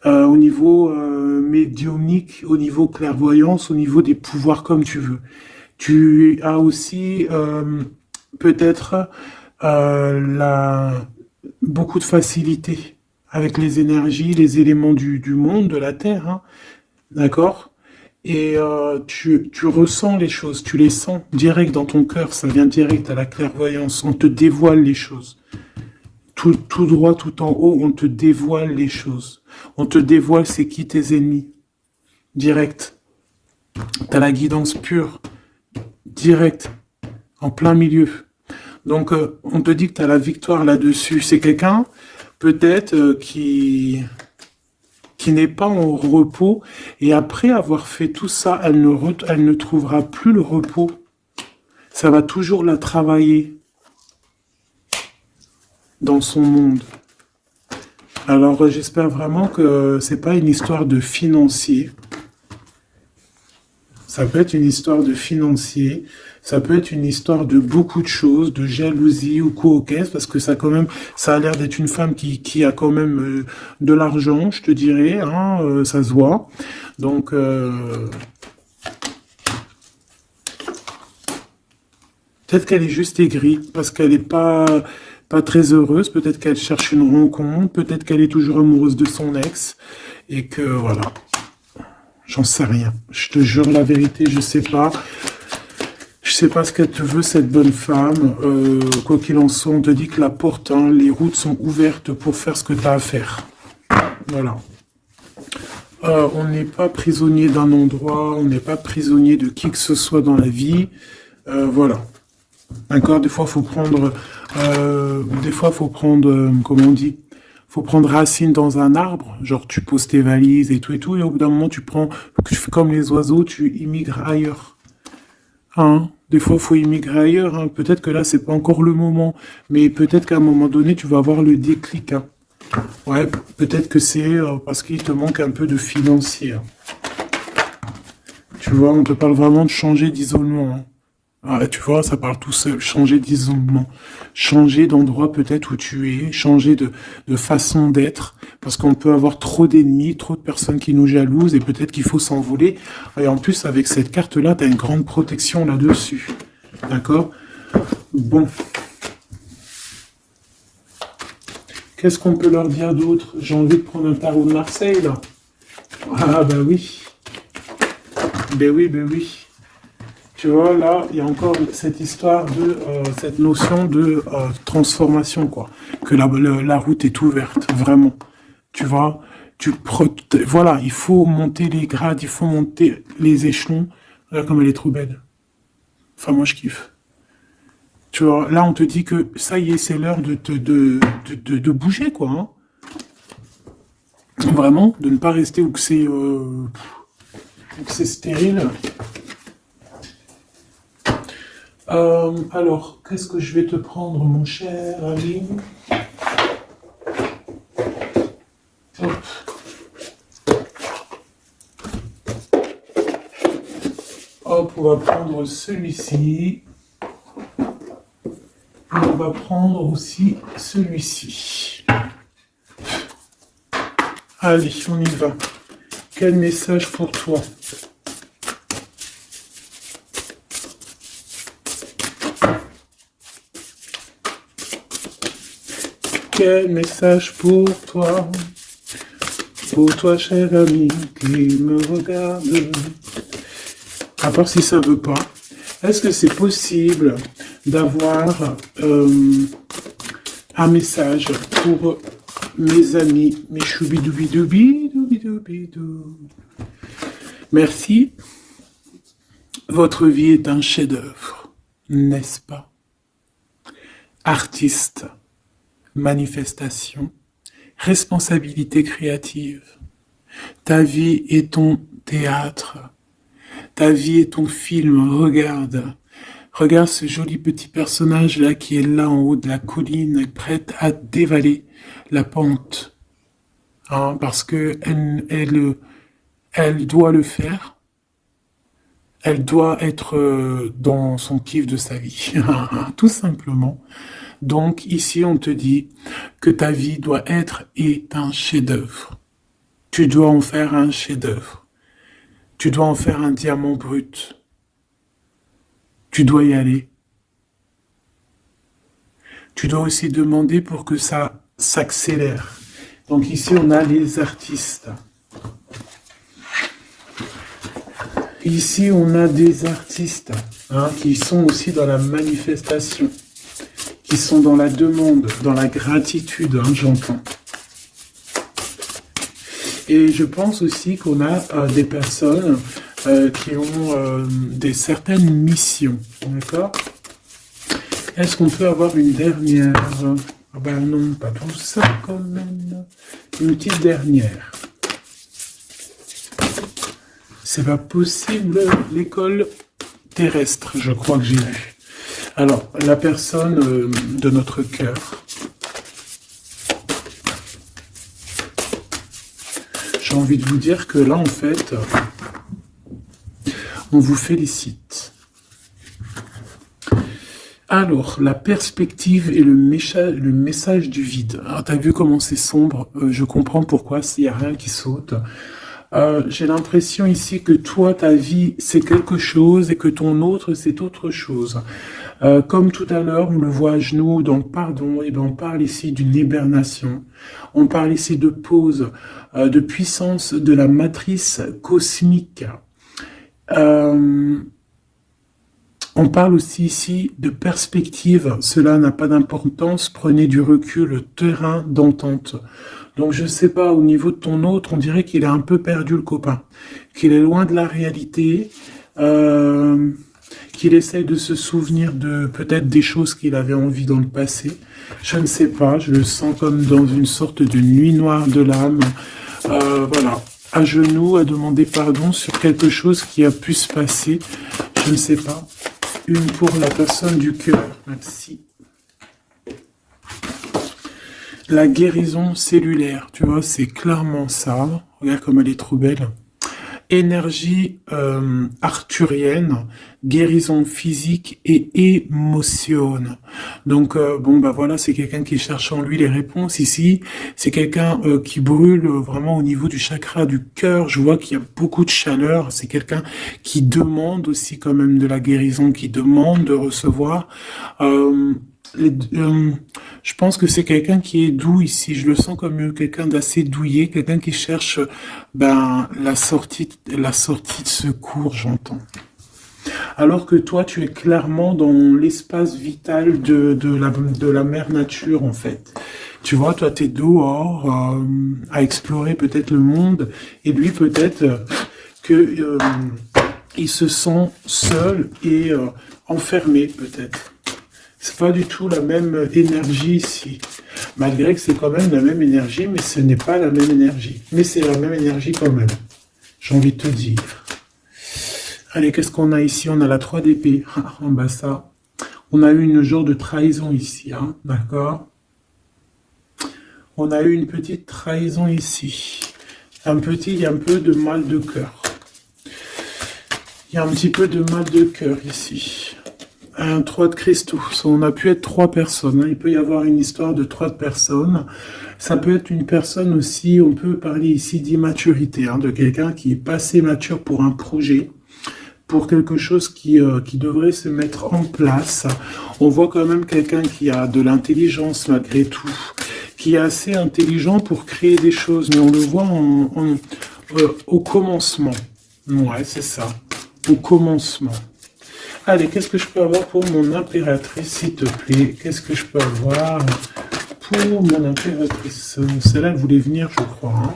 au niveau médiumnique, au niveau clairvoyance, au niveau des pouvoirs comme tu veux. Tu as aussi peut-être beaucoup de facilité avec les énergies, les éléments du monde, de la Terre, hein, d'accord? Et tu ressens les choses, tu les sens direct dans ton cœur, ça vient direct à la clairvoyance, on te dévoile les choses. Tout droit, tout en haut, on te dévoile les choses. On te dévoile c'est qui tes ennemis. Direct. T'as la guidance pure. Direct. En plein milieu. Donc, on te dit que tu as la victoire là-dessus. C'est quelqu'un, peut-être, qui n'est pas en repos. Et après avoir fait tout ça, elle ne trouvera plus le repos. Ça va toujours la travailler dans son monde. Alors, j'espère vraiment que c'est pas une histoire de financier. Ça peut être une histoire de financier, ça peut être une histoire de beaucoup de choses, de jalousie ou quoi au caisse, parce que ça a l'air d'être une femme qui a quand même de l'argent, je te dirais, hein, ça se voit. Donc, peut-être qu'elle est juste aigrie, parce qu'elle n'est pas très heureuse, peut-être qu'elle cherche une rencontre, peut-être qu'elle est toujours amoureuse de son ex, et que voilà. J'en sais rien. Je te jure la vérité, je sais pas. Je sais pas ce qu'elle te veut, cette bonne femme. Quoi qu'il en soit, on te dit que la porte, hein, les routes sont ouvertes pour faire ce que tu as à faire. Voilà. On n'est pas prisonnier d'un endroit, on n'est pas prisonnier de qui que ce soit dans la vie. Voilà. D'accord, des fois, faut prendre, comment on dit, faut prendre racine dans un arbre, genre tu poses tes valises et tout, et au bout d'un moment tu fais comme les oiseaux, tu immigres ailleurs. Hein? Des fois, il faut immigrer ailleurs. Hein. Peut-être que là, c'est pas encore le moment, mais peut-être qu'à un moment donné, tu vas avoir le déclic. Hein. Ouais, peut-être que c'est parce qu'il te manque un peu de financier. Hein. Tu vois, on te parle vraiment de changer d'isolement. Hein. Ah, tu vois, ça parle tout seul. Changer d'isolement. Changer d'endroit peut-être où tu es. Changer de façon d'être. Parce qu'on peut avoir trop d'ennemis, trop de personnes qui nous jalousent et peut-être qu'il faut s'envoler. Et en plus, avec cette carte-là, tu as une grande protection là-dessus. D'accord? Bon. Qu'est-ce qu'on peut leur dire d'autre? J'ai envie de prendre un tarot de Marseille, là. Ah, bah oui. Ben oui, ben oui. Tu vois, là, il y a encore cette histoire de, cette notion de transformation, quoi. Que la route est ouverte, vraiment. Tu vois, voilà, il faut monter les grades, il faut monter les échelons. Regarde comme elle est trop belle. Enfin, moi, je kiffe. Tu vois, là, on te dit que ça y est, c'est l'heure de bouger, quoi. Hein. Vraiment, de ne pas rester où que c'est stérile. Alors, qu'est-ce que je vais te prendre, mon cher ami? Hop. Hop, on va prendre celui-ci. On va prendre aussi celui-ci. Allez, on y va. Quel message pour toi? Quel message pour toi? Pour toi, cher ami, qui me regarde. À part si ça veut pas. Est-ce que c'est possible d'avoir un message pour mes amis, mes choubidoubidoubidoubidoubidoubidou? Merci. Votre vie est un chef-d'œuvre, n'est-ce pas? Artiste, manifestation, responsabilité créative. Ta vie est ton théâtre. Ta vie est ton film. Regarde. Regarde ce joli petit personnage-là qui est là en haut de la colline, prête à dévaler la pente. Hein, parce que elle doit le faire. Elle doit être dans son kiff de sa vie. Tout simplement. Donc ici, on te dit que ta vie doit être un chef-d'œuvre. Tu dois en faire un chef-d'œuvre. Tu dois en faire un diamant brut. Tu dois y aller. Tu dois aussi demander pour que ça s'accélère. Donc ici, on a les artistes. Ici, on a des artistes qui sont aussi dans la manifestation, qui sont dans la demande, dans la gratitude, j'entends. Et je pense aussi qu'on a des personnes qui ont certaines missions, d'accord? Est-ce qu'on peut avoir une dernière? Ah ben non, pas tout ça quand même. Une petite dernière. C'est pas possible, l'école terrestre, je crois que j'ai vu. Alors, la personne de notre cœur. J'ai envie de vous dire que là, en fait, on vous félicite. Alors, la perspective et le message du vide. Alors, t'as vu comment c'est sombre, je comprends pourquoi, s'il n'y a rien qui saute. J'ai l'impression ici que toi, ta vie, c'est quelque chose et que ton autre, c'est autre chose. Comme tout à l'heure, on le voit à genoux, donc pardon, et ben on parle ici d'une hibernation. On parle ici de pause, de puissance de la matrice cosmique. On parle aussi ici de perspective. Cela n'a pas d'importance. Prenez du recul, terrain d'entente. Donc je sais pas, au niveau de ton autre, on dirait qu'il a un peu perdu le copain, qu'il est loin de la réalité, qu'il essaye de se souvenir de peut-être des choses qu'il avait envie dans le passé. Je ne sais pas, je le sens comme dans une sorte de nuit noire de l'âme. Voilà, à genoux, à demander pardon sur quelque chose qui a pu se passer. Je ne sais pas. Une pour la personne du cœur. Merci. La guérison cellulaire, tu vois, c'est clairement ça. Regarde comme elle est trop belle. Énergie arthurienne, guérison physique et émotion. Donc bon bah voilà, c'est quelqu'un qui cherche en lui les réponses ici. C'est quelqu'un qui brûle vraiment au niveau du chakra du cœur. Je vois qu'il y a beaucoup de chaleur. C'est quelqu'un qui demande aussi quand même de la guérison, qui demande de recevoir. Je pense que c'est quelqu'un qui est doux ici. Je le sens comme quelqu'un d'assez douillet, quelqu'un qui cherche la sortie de secours, j'entends. Alors que toi, tu es clairement dans l'espace vital de la mère nature, en fait. Tu vois, toi, tu es dehors à explorer peut-être le monde, et lui, peut-être que il se sent seul et enfermé, peut-être. C'est pas du tout la même énergie ici. Malgré que c'est quand même la même énergie, mais ce n'est pas la même énergie. Mais c'est la même énergie quand même. J'ai envie de te dire. Allez, qu'est-ce qu'on a ici? On a la 3 d'épée. En bas ça. On a eu une genre de trahison ici, hein, d'accord? On a eu une petite trahison ici. Il y a un peu de mal de cœur. Il y a un petit peu de mal de cœur ici. Un 3 de cristaux. On a pu être 3 personnes. Hein. Il peut y avoir une histoire de 3 personnes. Ça peut être une personne aussi, on peut parler ici d'immaturité, hein, de quelqu'un qui est pas assez mature pour un projet, pour quelque chose qui devrait se mettre en place. On voit quand même quelqu'un qui a de l'intelligence malgré tout, qui est assez intelligent pour créer des choses, mais on le voit au commencement. Ouais, c'est ça. Au commencement. Allez, qu'est-ce que je peux avoir pour mon impératrice, s'il te plaît? Qu'est-ce que je peux avoir pour mon impératrice? Celle-là, elle voulait venir, je crois. Hein.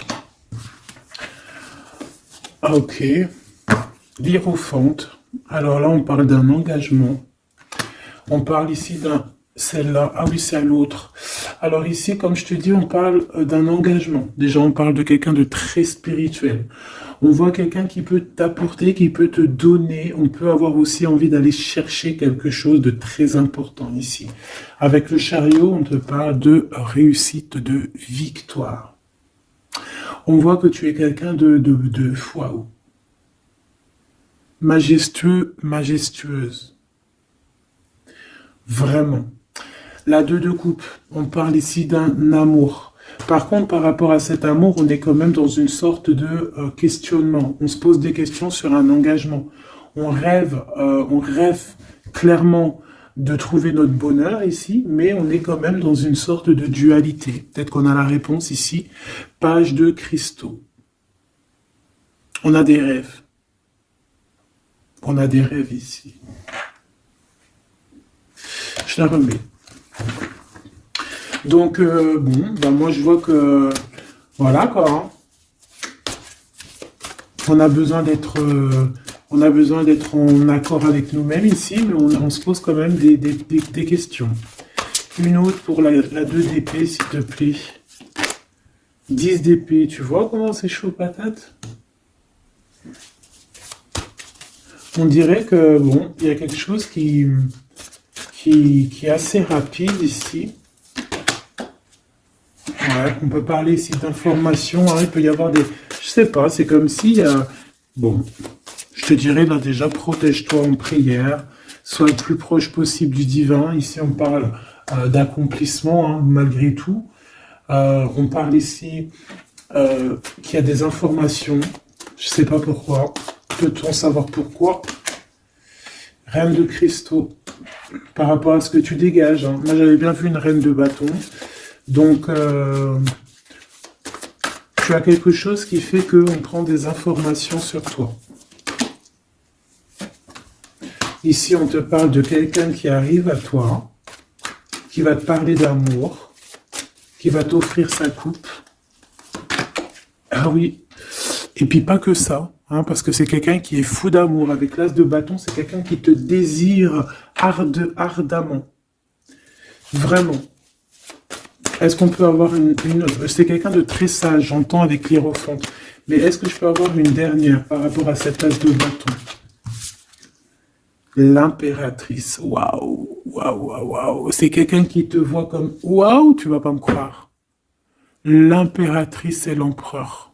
Ah, ok. L'hiérophante. Alors là, on parle d'un engagement. On parle ici d'un... Celle-là. Ah oui, c'est à l'autre. Alors ici, comme je te dis, on parle d'un engagement. Déjà, on parle de quelqu'un de très spirituel. On voit quelqu'un qui peut t'apporter, qui peut te donner. On peut avoir aussi envie d'aller chercher quelque chose de très important ici. Avec le chariot, on te parle de réussite, de victoire. On voit que tu es quelqu'un de waouh. Majestueux, majestueuse. Vraiment. La 2 de coupe, on parle ici d'un amour. Par contre, par rapport à cet amour, on est quand même dans une sorte de questionnement. On se pose des questions sur un engagement. On rêve clairement de trouver notre bonheur ici, mais on est quand même dans une sorte de dualité. Peut-être qu'on a la réponse ici. Page de cristaux. On a des rêves. On a des rêves ici. Je la remets. Donc, bon, ben moi je vois que, voilà quoi, hein. On a besoin d'être en accord avec nous-mêmes ici, mais on se pose quand même des questions. Une autre pour la 2 d'épée, s'il te plaît. 10 d'épée, tu vois comment c'est chaud patate? On dirait que, bon, il y a quelque chose qui est assez rapide ici. Ouais, on peut parler ici d'informations, hein, il peut y avoir des... Je sais pas, c'est comme si... bon, je te dirais là déjà, protège-toi en prière, sois le plus proche possible du divin. Ici, on parle d'accomplissement, hein, malgré tout. On parle ici qu'il y a des informations, je sais pas pourquoi. Peut-on savoir pourquoi? Reine de cristaux, par rapport à ce que tu dégages. Hein. Moi, j'avais bien vu une reine de bâton. Donc, tu as quelque chose qui fait qu'on prend des informations sur toi. Ici, on te parle de quelqu'un qui arrive à toi, qui va te parler d'amour, qui va t'offrir sa coupe. Ah oui, et puis pas que ça. hein, parce que c'est quelqu'un qui est fou d'amour. Avec l'as de bâton, c'est quelqu'un qui te désire ardemment. Vraiment. Est-ce qu'on peut avoir c'est quelqu'un de très sage, j'entends avec l'hiérophante. Mais est-ce que je peux avoir une dernière par rapport à cette as de bâton? L'impératrice. Waouh, waouh, waouh, waouh. C'est quelqu'un qui te voit comme waouh, tu vas pas me croire. L'impératrice et l'empereur.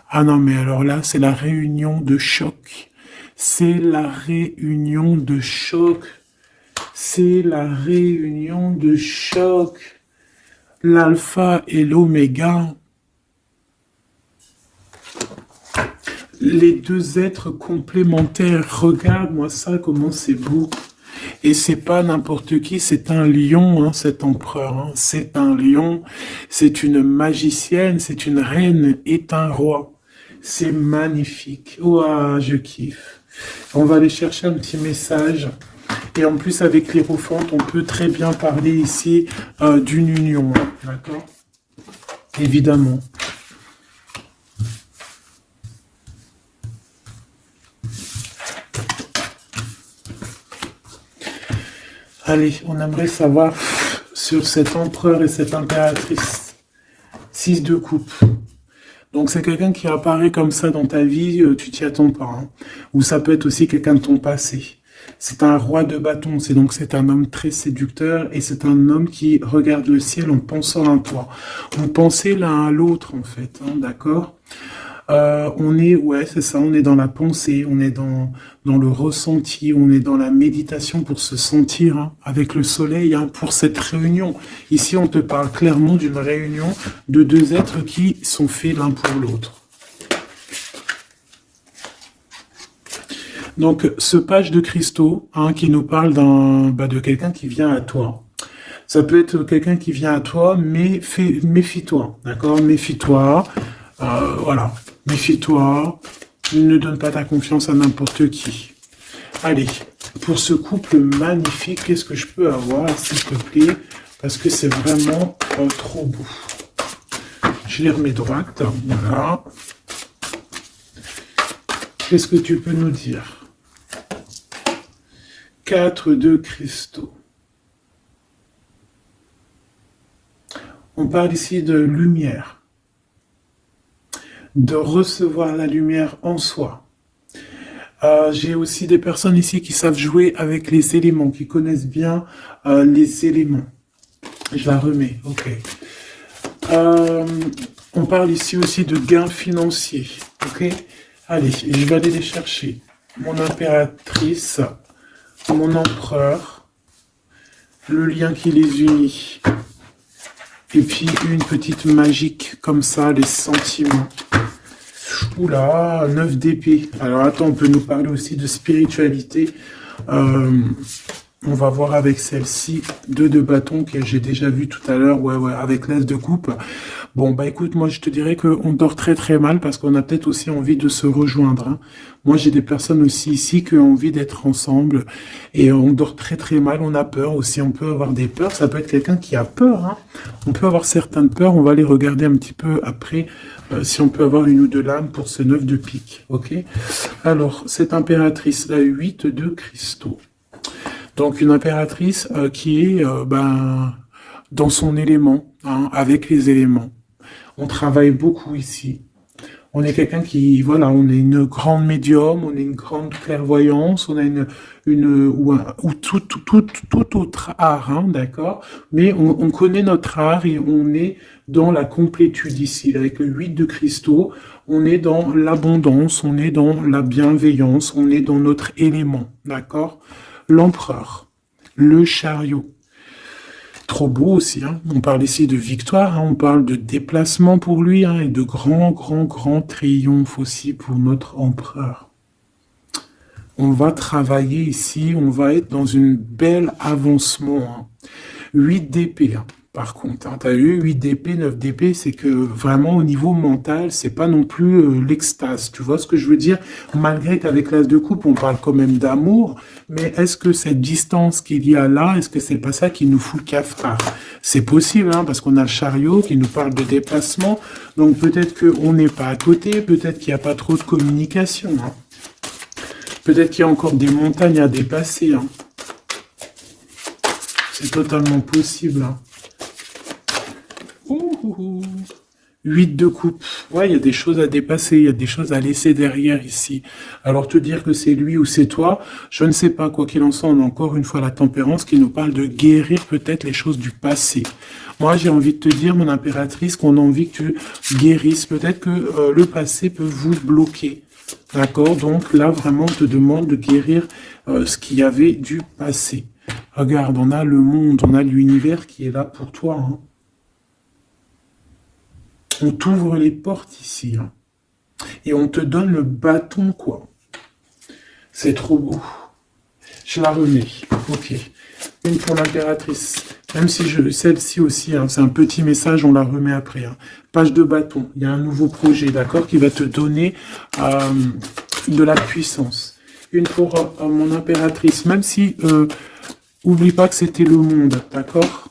Ah non, mais alors là, c'est la réunion de choc. C'est la réunion de choc. C'est la réunion de choc. L'alpha et l'oméga. Les deux êtres complémentaires. Regarde-moi ça, comment c'est beau. Et c'est pas n'importe qui, c'est un lion, hein, cet empereur. Hein. C'est un lion, c'est une magicienne, c'est une reine et un roi. C'est magnifique. Ouah, je kiffe. On va aller chercher un petit message. Et en plus, avec l'hiérophante, on peut très bien parler ici d'une union. Hein, d'accord? Évidemment. Allez, on aimerait savoir sur cet empereur et cette impératrice. 6 de coupe. Donc c'est quelqu'un qui apparaît comme ça dans ta vie, tu t'y attends pas. Hein. Ou ça peut être aussi quelqu'un de ton passé. C'est un roi de bâton, c'est un homme très séducteur et c'est un homme qui regarde le ciel en pensant à toi. Vous pensez l'un à l'autre en fait, hein, d'accord? On est, ouais, c'est ça, on est dans la pensée, on est dans le ressenti, on est dans la méditation pour se sentir hein, avec le soleil, hein, pour cette réunion. Ici, on te parle clairement d'une réunion de deux êtres qui sont faits l'un pour l'autre. Donc, ce page de cristaux, hein, qui nous parle de quelqu'un qui vient à toi. Ça peut être quelqu'un qui vient à toi, mais méfie-toi, d'accord? Méfie-toi, voilà. Méfie-toi, ne donne pas ta confiance à n'importe qui. Allez, pour ce couple magnifique, qu'est-ce que je peux avoir, s'il te plaît? Parce que c'est vraiment trop beau. Je les remets droite, voilà. Qu'est-ce que tu peux nous dire? 4 de cristaux. On parle ici de lumière. De recevoir la lumière en soi. J'ai aussi des personnes ici qui savent jouer avec les éléments, qui connaissent bien les éléments. Je la remets, ok. On parle ici aussi de gains financiers, ok. Allez, je vais aller les chercher. Mon impératrice, mon empereur, le lien qui les unit. Et puis une petite magique comme ça, les sentiments. Oula, 9 d'épée. Alors attends, on peut nous parler aussi de spiritualité. On va voir avec celle-ci, 2 de bâton que j'ai déjà vu tout à l'heure, ouais, avec l'as de coupe. Bon, bah écoute, moi je te dirais qu'on dort très très mal parce qu'on a peut-être aussi envie de se rejoindre. Hein. Moi j'ai des personnes aussi ici qui ont envie d'être ensemble et on dort très très mal, on a peur aussi, on peut avoir des peurs, ça peut être quelqu'un qui a peur. Hein. On peut avoir certaines peurs, on va les regarder un petit peu après si on peut avoir une ou deux lames pour ce 9 de pique, ok? Alors, cette impératrice, la 8 de cristaux. Donc une impératrice qui est dans son élément, hein, avec les éléments. On travaille beaucoup ici. On est quelqu'un qui, voilà, on est une grande médium, on est une grande clairvoyance, on a ou tout autre art, hein, d'accord. Mais on connaît notre art et on est dans la complétude ici. Avec le 8 de cristaux, on est dans l'abondance, on est dans la bienveillance, on est dans notre élément, d'accord. L'empereur, le chariot. Trop beau aussi, hein. On parle ici de victoire, hein. On parle de déplacement pour lui, hein, et de grand triomphe aussi pour notre empereur. On va travailler ici, on va être dans une belle avancement. Hein. 8 d'épée, hein. Par contre, hein, tu as eu 8 d'épée, 9 d'épée, c'est que vraiment au niveau mental, c'est pas non plus l'extase. Tu vois ce que je veux dire? Malgré qu'avec l'as de coupe, on parle quand même d'amour, mais est-ce que cette distance qu'il y a là, est-ce que c'est pas ça qui nous fout le cafard? C'est possible, hein, parce qu'on a le chariot qui nous parle de déplacement, donc peut-être qu'on n'est pas à côté, peut-être qu'il n'y a pas trop de communication, hein. Peut-être qu'il y a encore des montagnes à dépasser, hein. C'est totalement possible, hein. 8 de coupe. Ouais, il y a des choses à dépasser, il y a des choses à laisser derrière ici. Alors te dire que c'est lui ou c'est toi, je ne sais pas. Quoi qu'il en soit, on a encore une fois la tempérance qui nous parle de guérir peut-être les choses du passé. Moi, j'ai envie de te dire, mon impératrice, qu'on a envie que tu guérisses. Peut-être que le passé peut vous bloquer. D'accord? Donc là, vraiment, on te demande de guérir ce qu'il y avait du passé. Regarde, on a le monde, on a l'univers qui est là pour toi, hein. On t'ouvre les portes ici, hein. Et on te donne le bâton, quoi. C'est trop beau. Je la remets. Ok. Une pour l'impératrice. Même si celle-ci aussi, hein, c'est un petit message, on la remet après, hein. Page de bâton. Il y a un nouveau projet, d'accord, qui va te donner de la puissance. Une pour mon impératrice. Même si, oublie pas que c'était le monde, d'accord?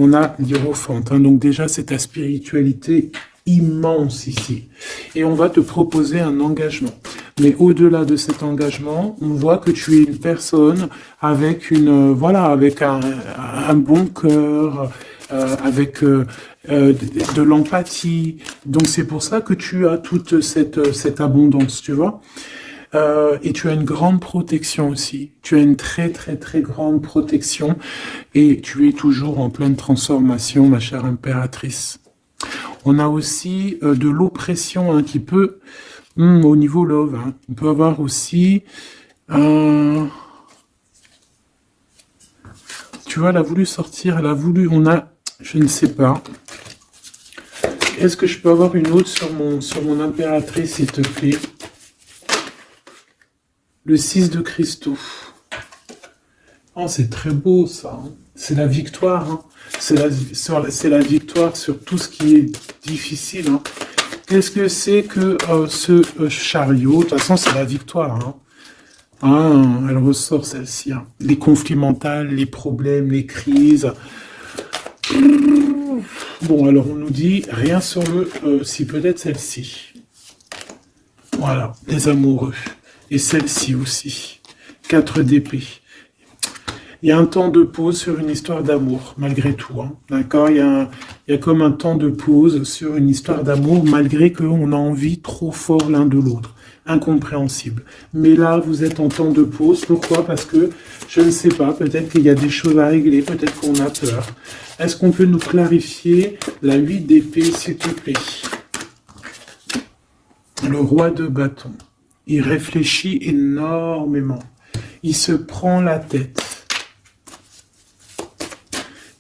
On a l'Hiérophante, hein, donc déjà c'est ta spiritualité immense ici. Et on va te proposer un engagement. Mais au-delà de cet engagement, on voit que tu es une personne avec avec un bon cœur, avec de l'empathie. Donc c'est pour ça que tu as toute cette abondance, tu vois. Et tu as une grande protection aussi. Tu as une très très très grande protection et tu es toujours en pleine transformation, ma chère impératrice. On a aussi de l'oppression, hein, qui peut, au niveau love, hein, on peut avoir aussi, tu vois, elle a voulu sortir, je ne sais pas. Est-ce que je peux avoir une autre sur mon impératrice, s'il te plaît? Le 6 de cristaux. Oh, c'est très beau, ça, hein. C'est la victoire, hein. C'est la victoire sur tout ce qui est difficile, hein. Qu'est-ce que c'est que ce chariot? De toute façon, c'est la victoire, hein. Ah, elle ressort, celle-ci, hein. Les conflits mentaux, les problèmes, les crises. Bon, alors on nous dit rien sur si peut-être celle-ci. Voilà, les amoureux. Et celle-ci aussi. 4 d'épée. Il y a un temps de pause sur une histoire d'amour, malgré tout, hein. D'accord? Il y a comme un temps de pause sur une histoire d'amour, malgré qu'on a envie trop fort l'un de l'autre. Incompréhensible. Mais là, vous êtes en temps de pause. Pourquoi? Parce que, je ne sais pas, peut-être qu'il y a des choses à régler, peut-être qu'on a peur. Est-ce qu'on peut nous clarifier la 8 d'épée, s'il te plaît? Le roi de bâton. Il réfléchit énormément. Il se prend la tête.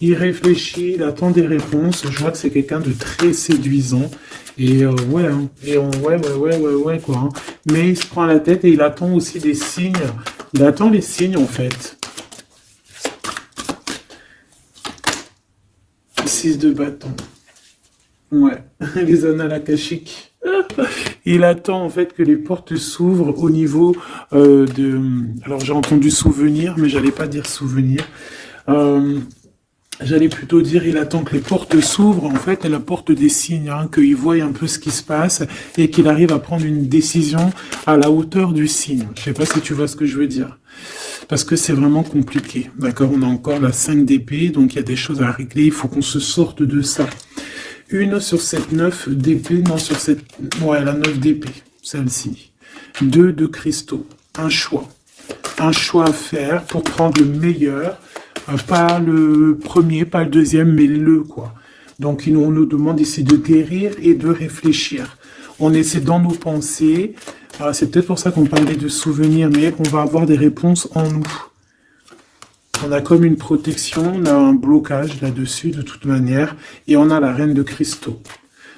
Il réfléchit, il attend des réponses. Je vois que c'est quelqu'un de très séduisant. Et ouais, hein. Ouais, quoi, hein. Mais il se prend la tête et il attend aussi des signes. Il attend les signes, en fait. 6 de bâton. Ouais, les annales akashiques. Il attend en fait que les portes s'ouvrent au niveau Alors j'ai entendu souvenir, mais j'allais pas dire souvenir. J'allais plutôt dire il attend que les portes s'ouvrent. En fait, elle apporte des signes, hein, qu'il voie un peu ce qui se passe et qu'il arrive à prendre une décision à la hauteur du signe. Je sais pas si tu vois ce que je veux dire. Parce que c'est vraiment compliqué. D'accord, on a encore la 5 d'épée, donc il y a des choses à régler. Il faut qu'on se sorte de ça. Une sur cette 9 d'épée, non, sur cette... Ouais, la 9 d'épée, celle-ci. 2 de cristaux, un choix. Un choix à faire pour prendre le meilleur. Pas le premier, pas le deuxième, mais quoi. Donc, on nous demande ici de guérir et de réfléchir. On essaie dans nos pensées. C'est peut-être pour ça qu'on parlait de souvenirs, mais on va avoir des réponses en nous. On a comme une protection, on a un blocage là-dessus de toute manière, et on a la reine de cristaux.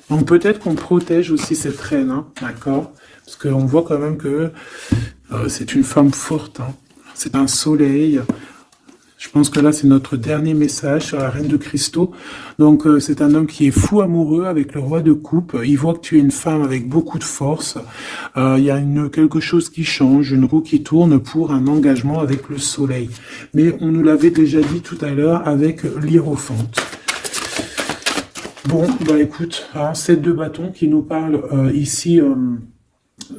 Donc peut-être qu'on protège aussi cette reine, hein, d'accord? Parce qu'on voit quand même que c'est une femme forte, hein. C'est un soleil. Je pense que là, c'est notre dernier message sur la reine de cristaux. Donc, c'est un homme qui est fou amoureux avec le roi de coupe. Il voit que tu es une femme avec beaucoup de force. Il y a quelque chose qui change, une roue qui tourne pour un engagement avec le soleil. Mais on nous l'avait déjà dit tout à l'heure avec l'hiérophante. Bon, bah écoute, hein, 7 de bâton qui nous parle ici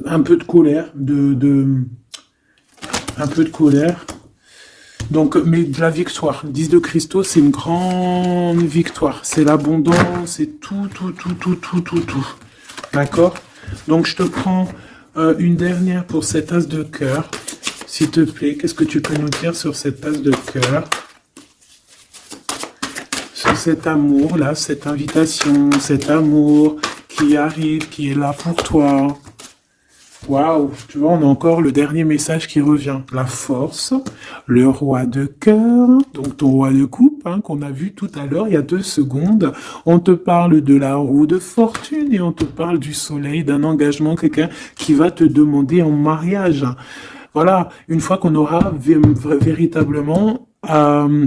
un peu de colère, un peu de colère. Donc, mais de la victoire. Le 10 de cristaux, c'est une grande victoire. C'est l'abondance, c'est tout. D'accord? Donc, je te prends une dernière pour cet as de cœur. S'il te plaît, qu'est-ce que tu peux nous dire sur cet as de cœur? Sur cet amour, là, cette invitation, cet amour qui arrive, qui est là pour toi. Waouh, tu vois, on a encore le dernier message qui revient. La force, le roi de cœur, donc ton roi de coupe, hein, qu'on a vu tout à l'heure, il y a 2 secondes. On te parle de la roue de fortune et on te parle du soleil, d'un engagement, quelqu'un qui va te demander en mariage. Voilà, une fois qu'on aura véritablement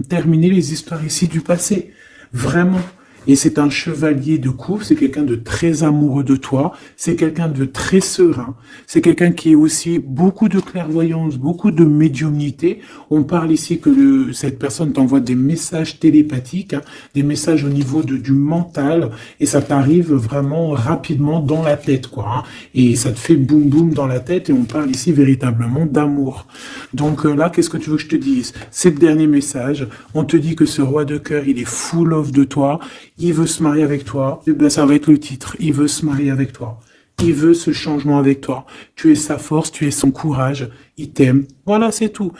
terminé les histoires ici du passé. Vraiment. Et c'est un chevalier de coupe, c'est quelqu'un de très amoureux de toi, c'est quelqu'un de très serein, c'est quelqu'un qui est aussi beaucoup de clairvoyance, beaucoup de médiumnité. On parle ici que cette personne t'envoie des messages télépathiques, hein, des messages au niveau du mental, et ça t'arrive vraiment rapidement dans la tête, quoi. Hein, et ça te fait boum boum dans la tête, et on parle ici véritablement d'amour. Donc là, qu'est-ce que tu veux que je te dise? C'est le dernier message. On te dit que ce roi de cœur, il est full of de toi. Il veut se marier avec toi. Et bien, ça va être le titre. Il veut se marier avec toi. Il veut ce changement avec toi. Tu es sa force, tu es son courage. Il t'aime. Voilà, c'est tout.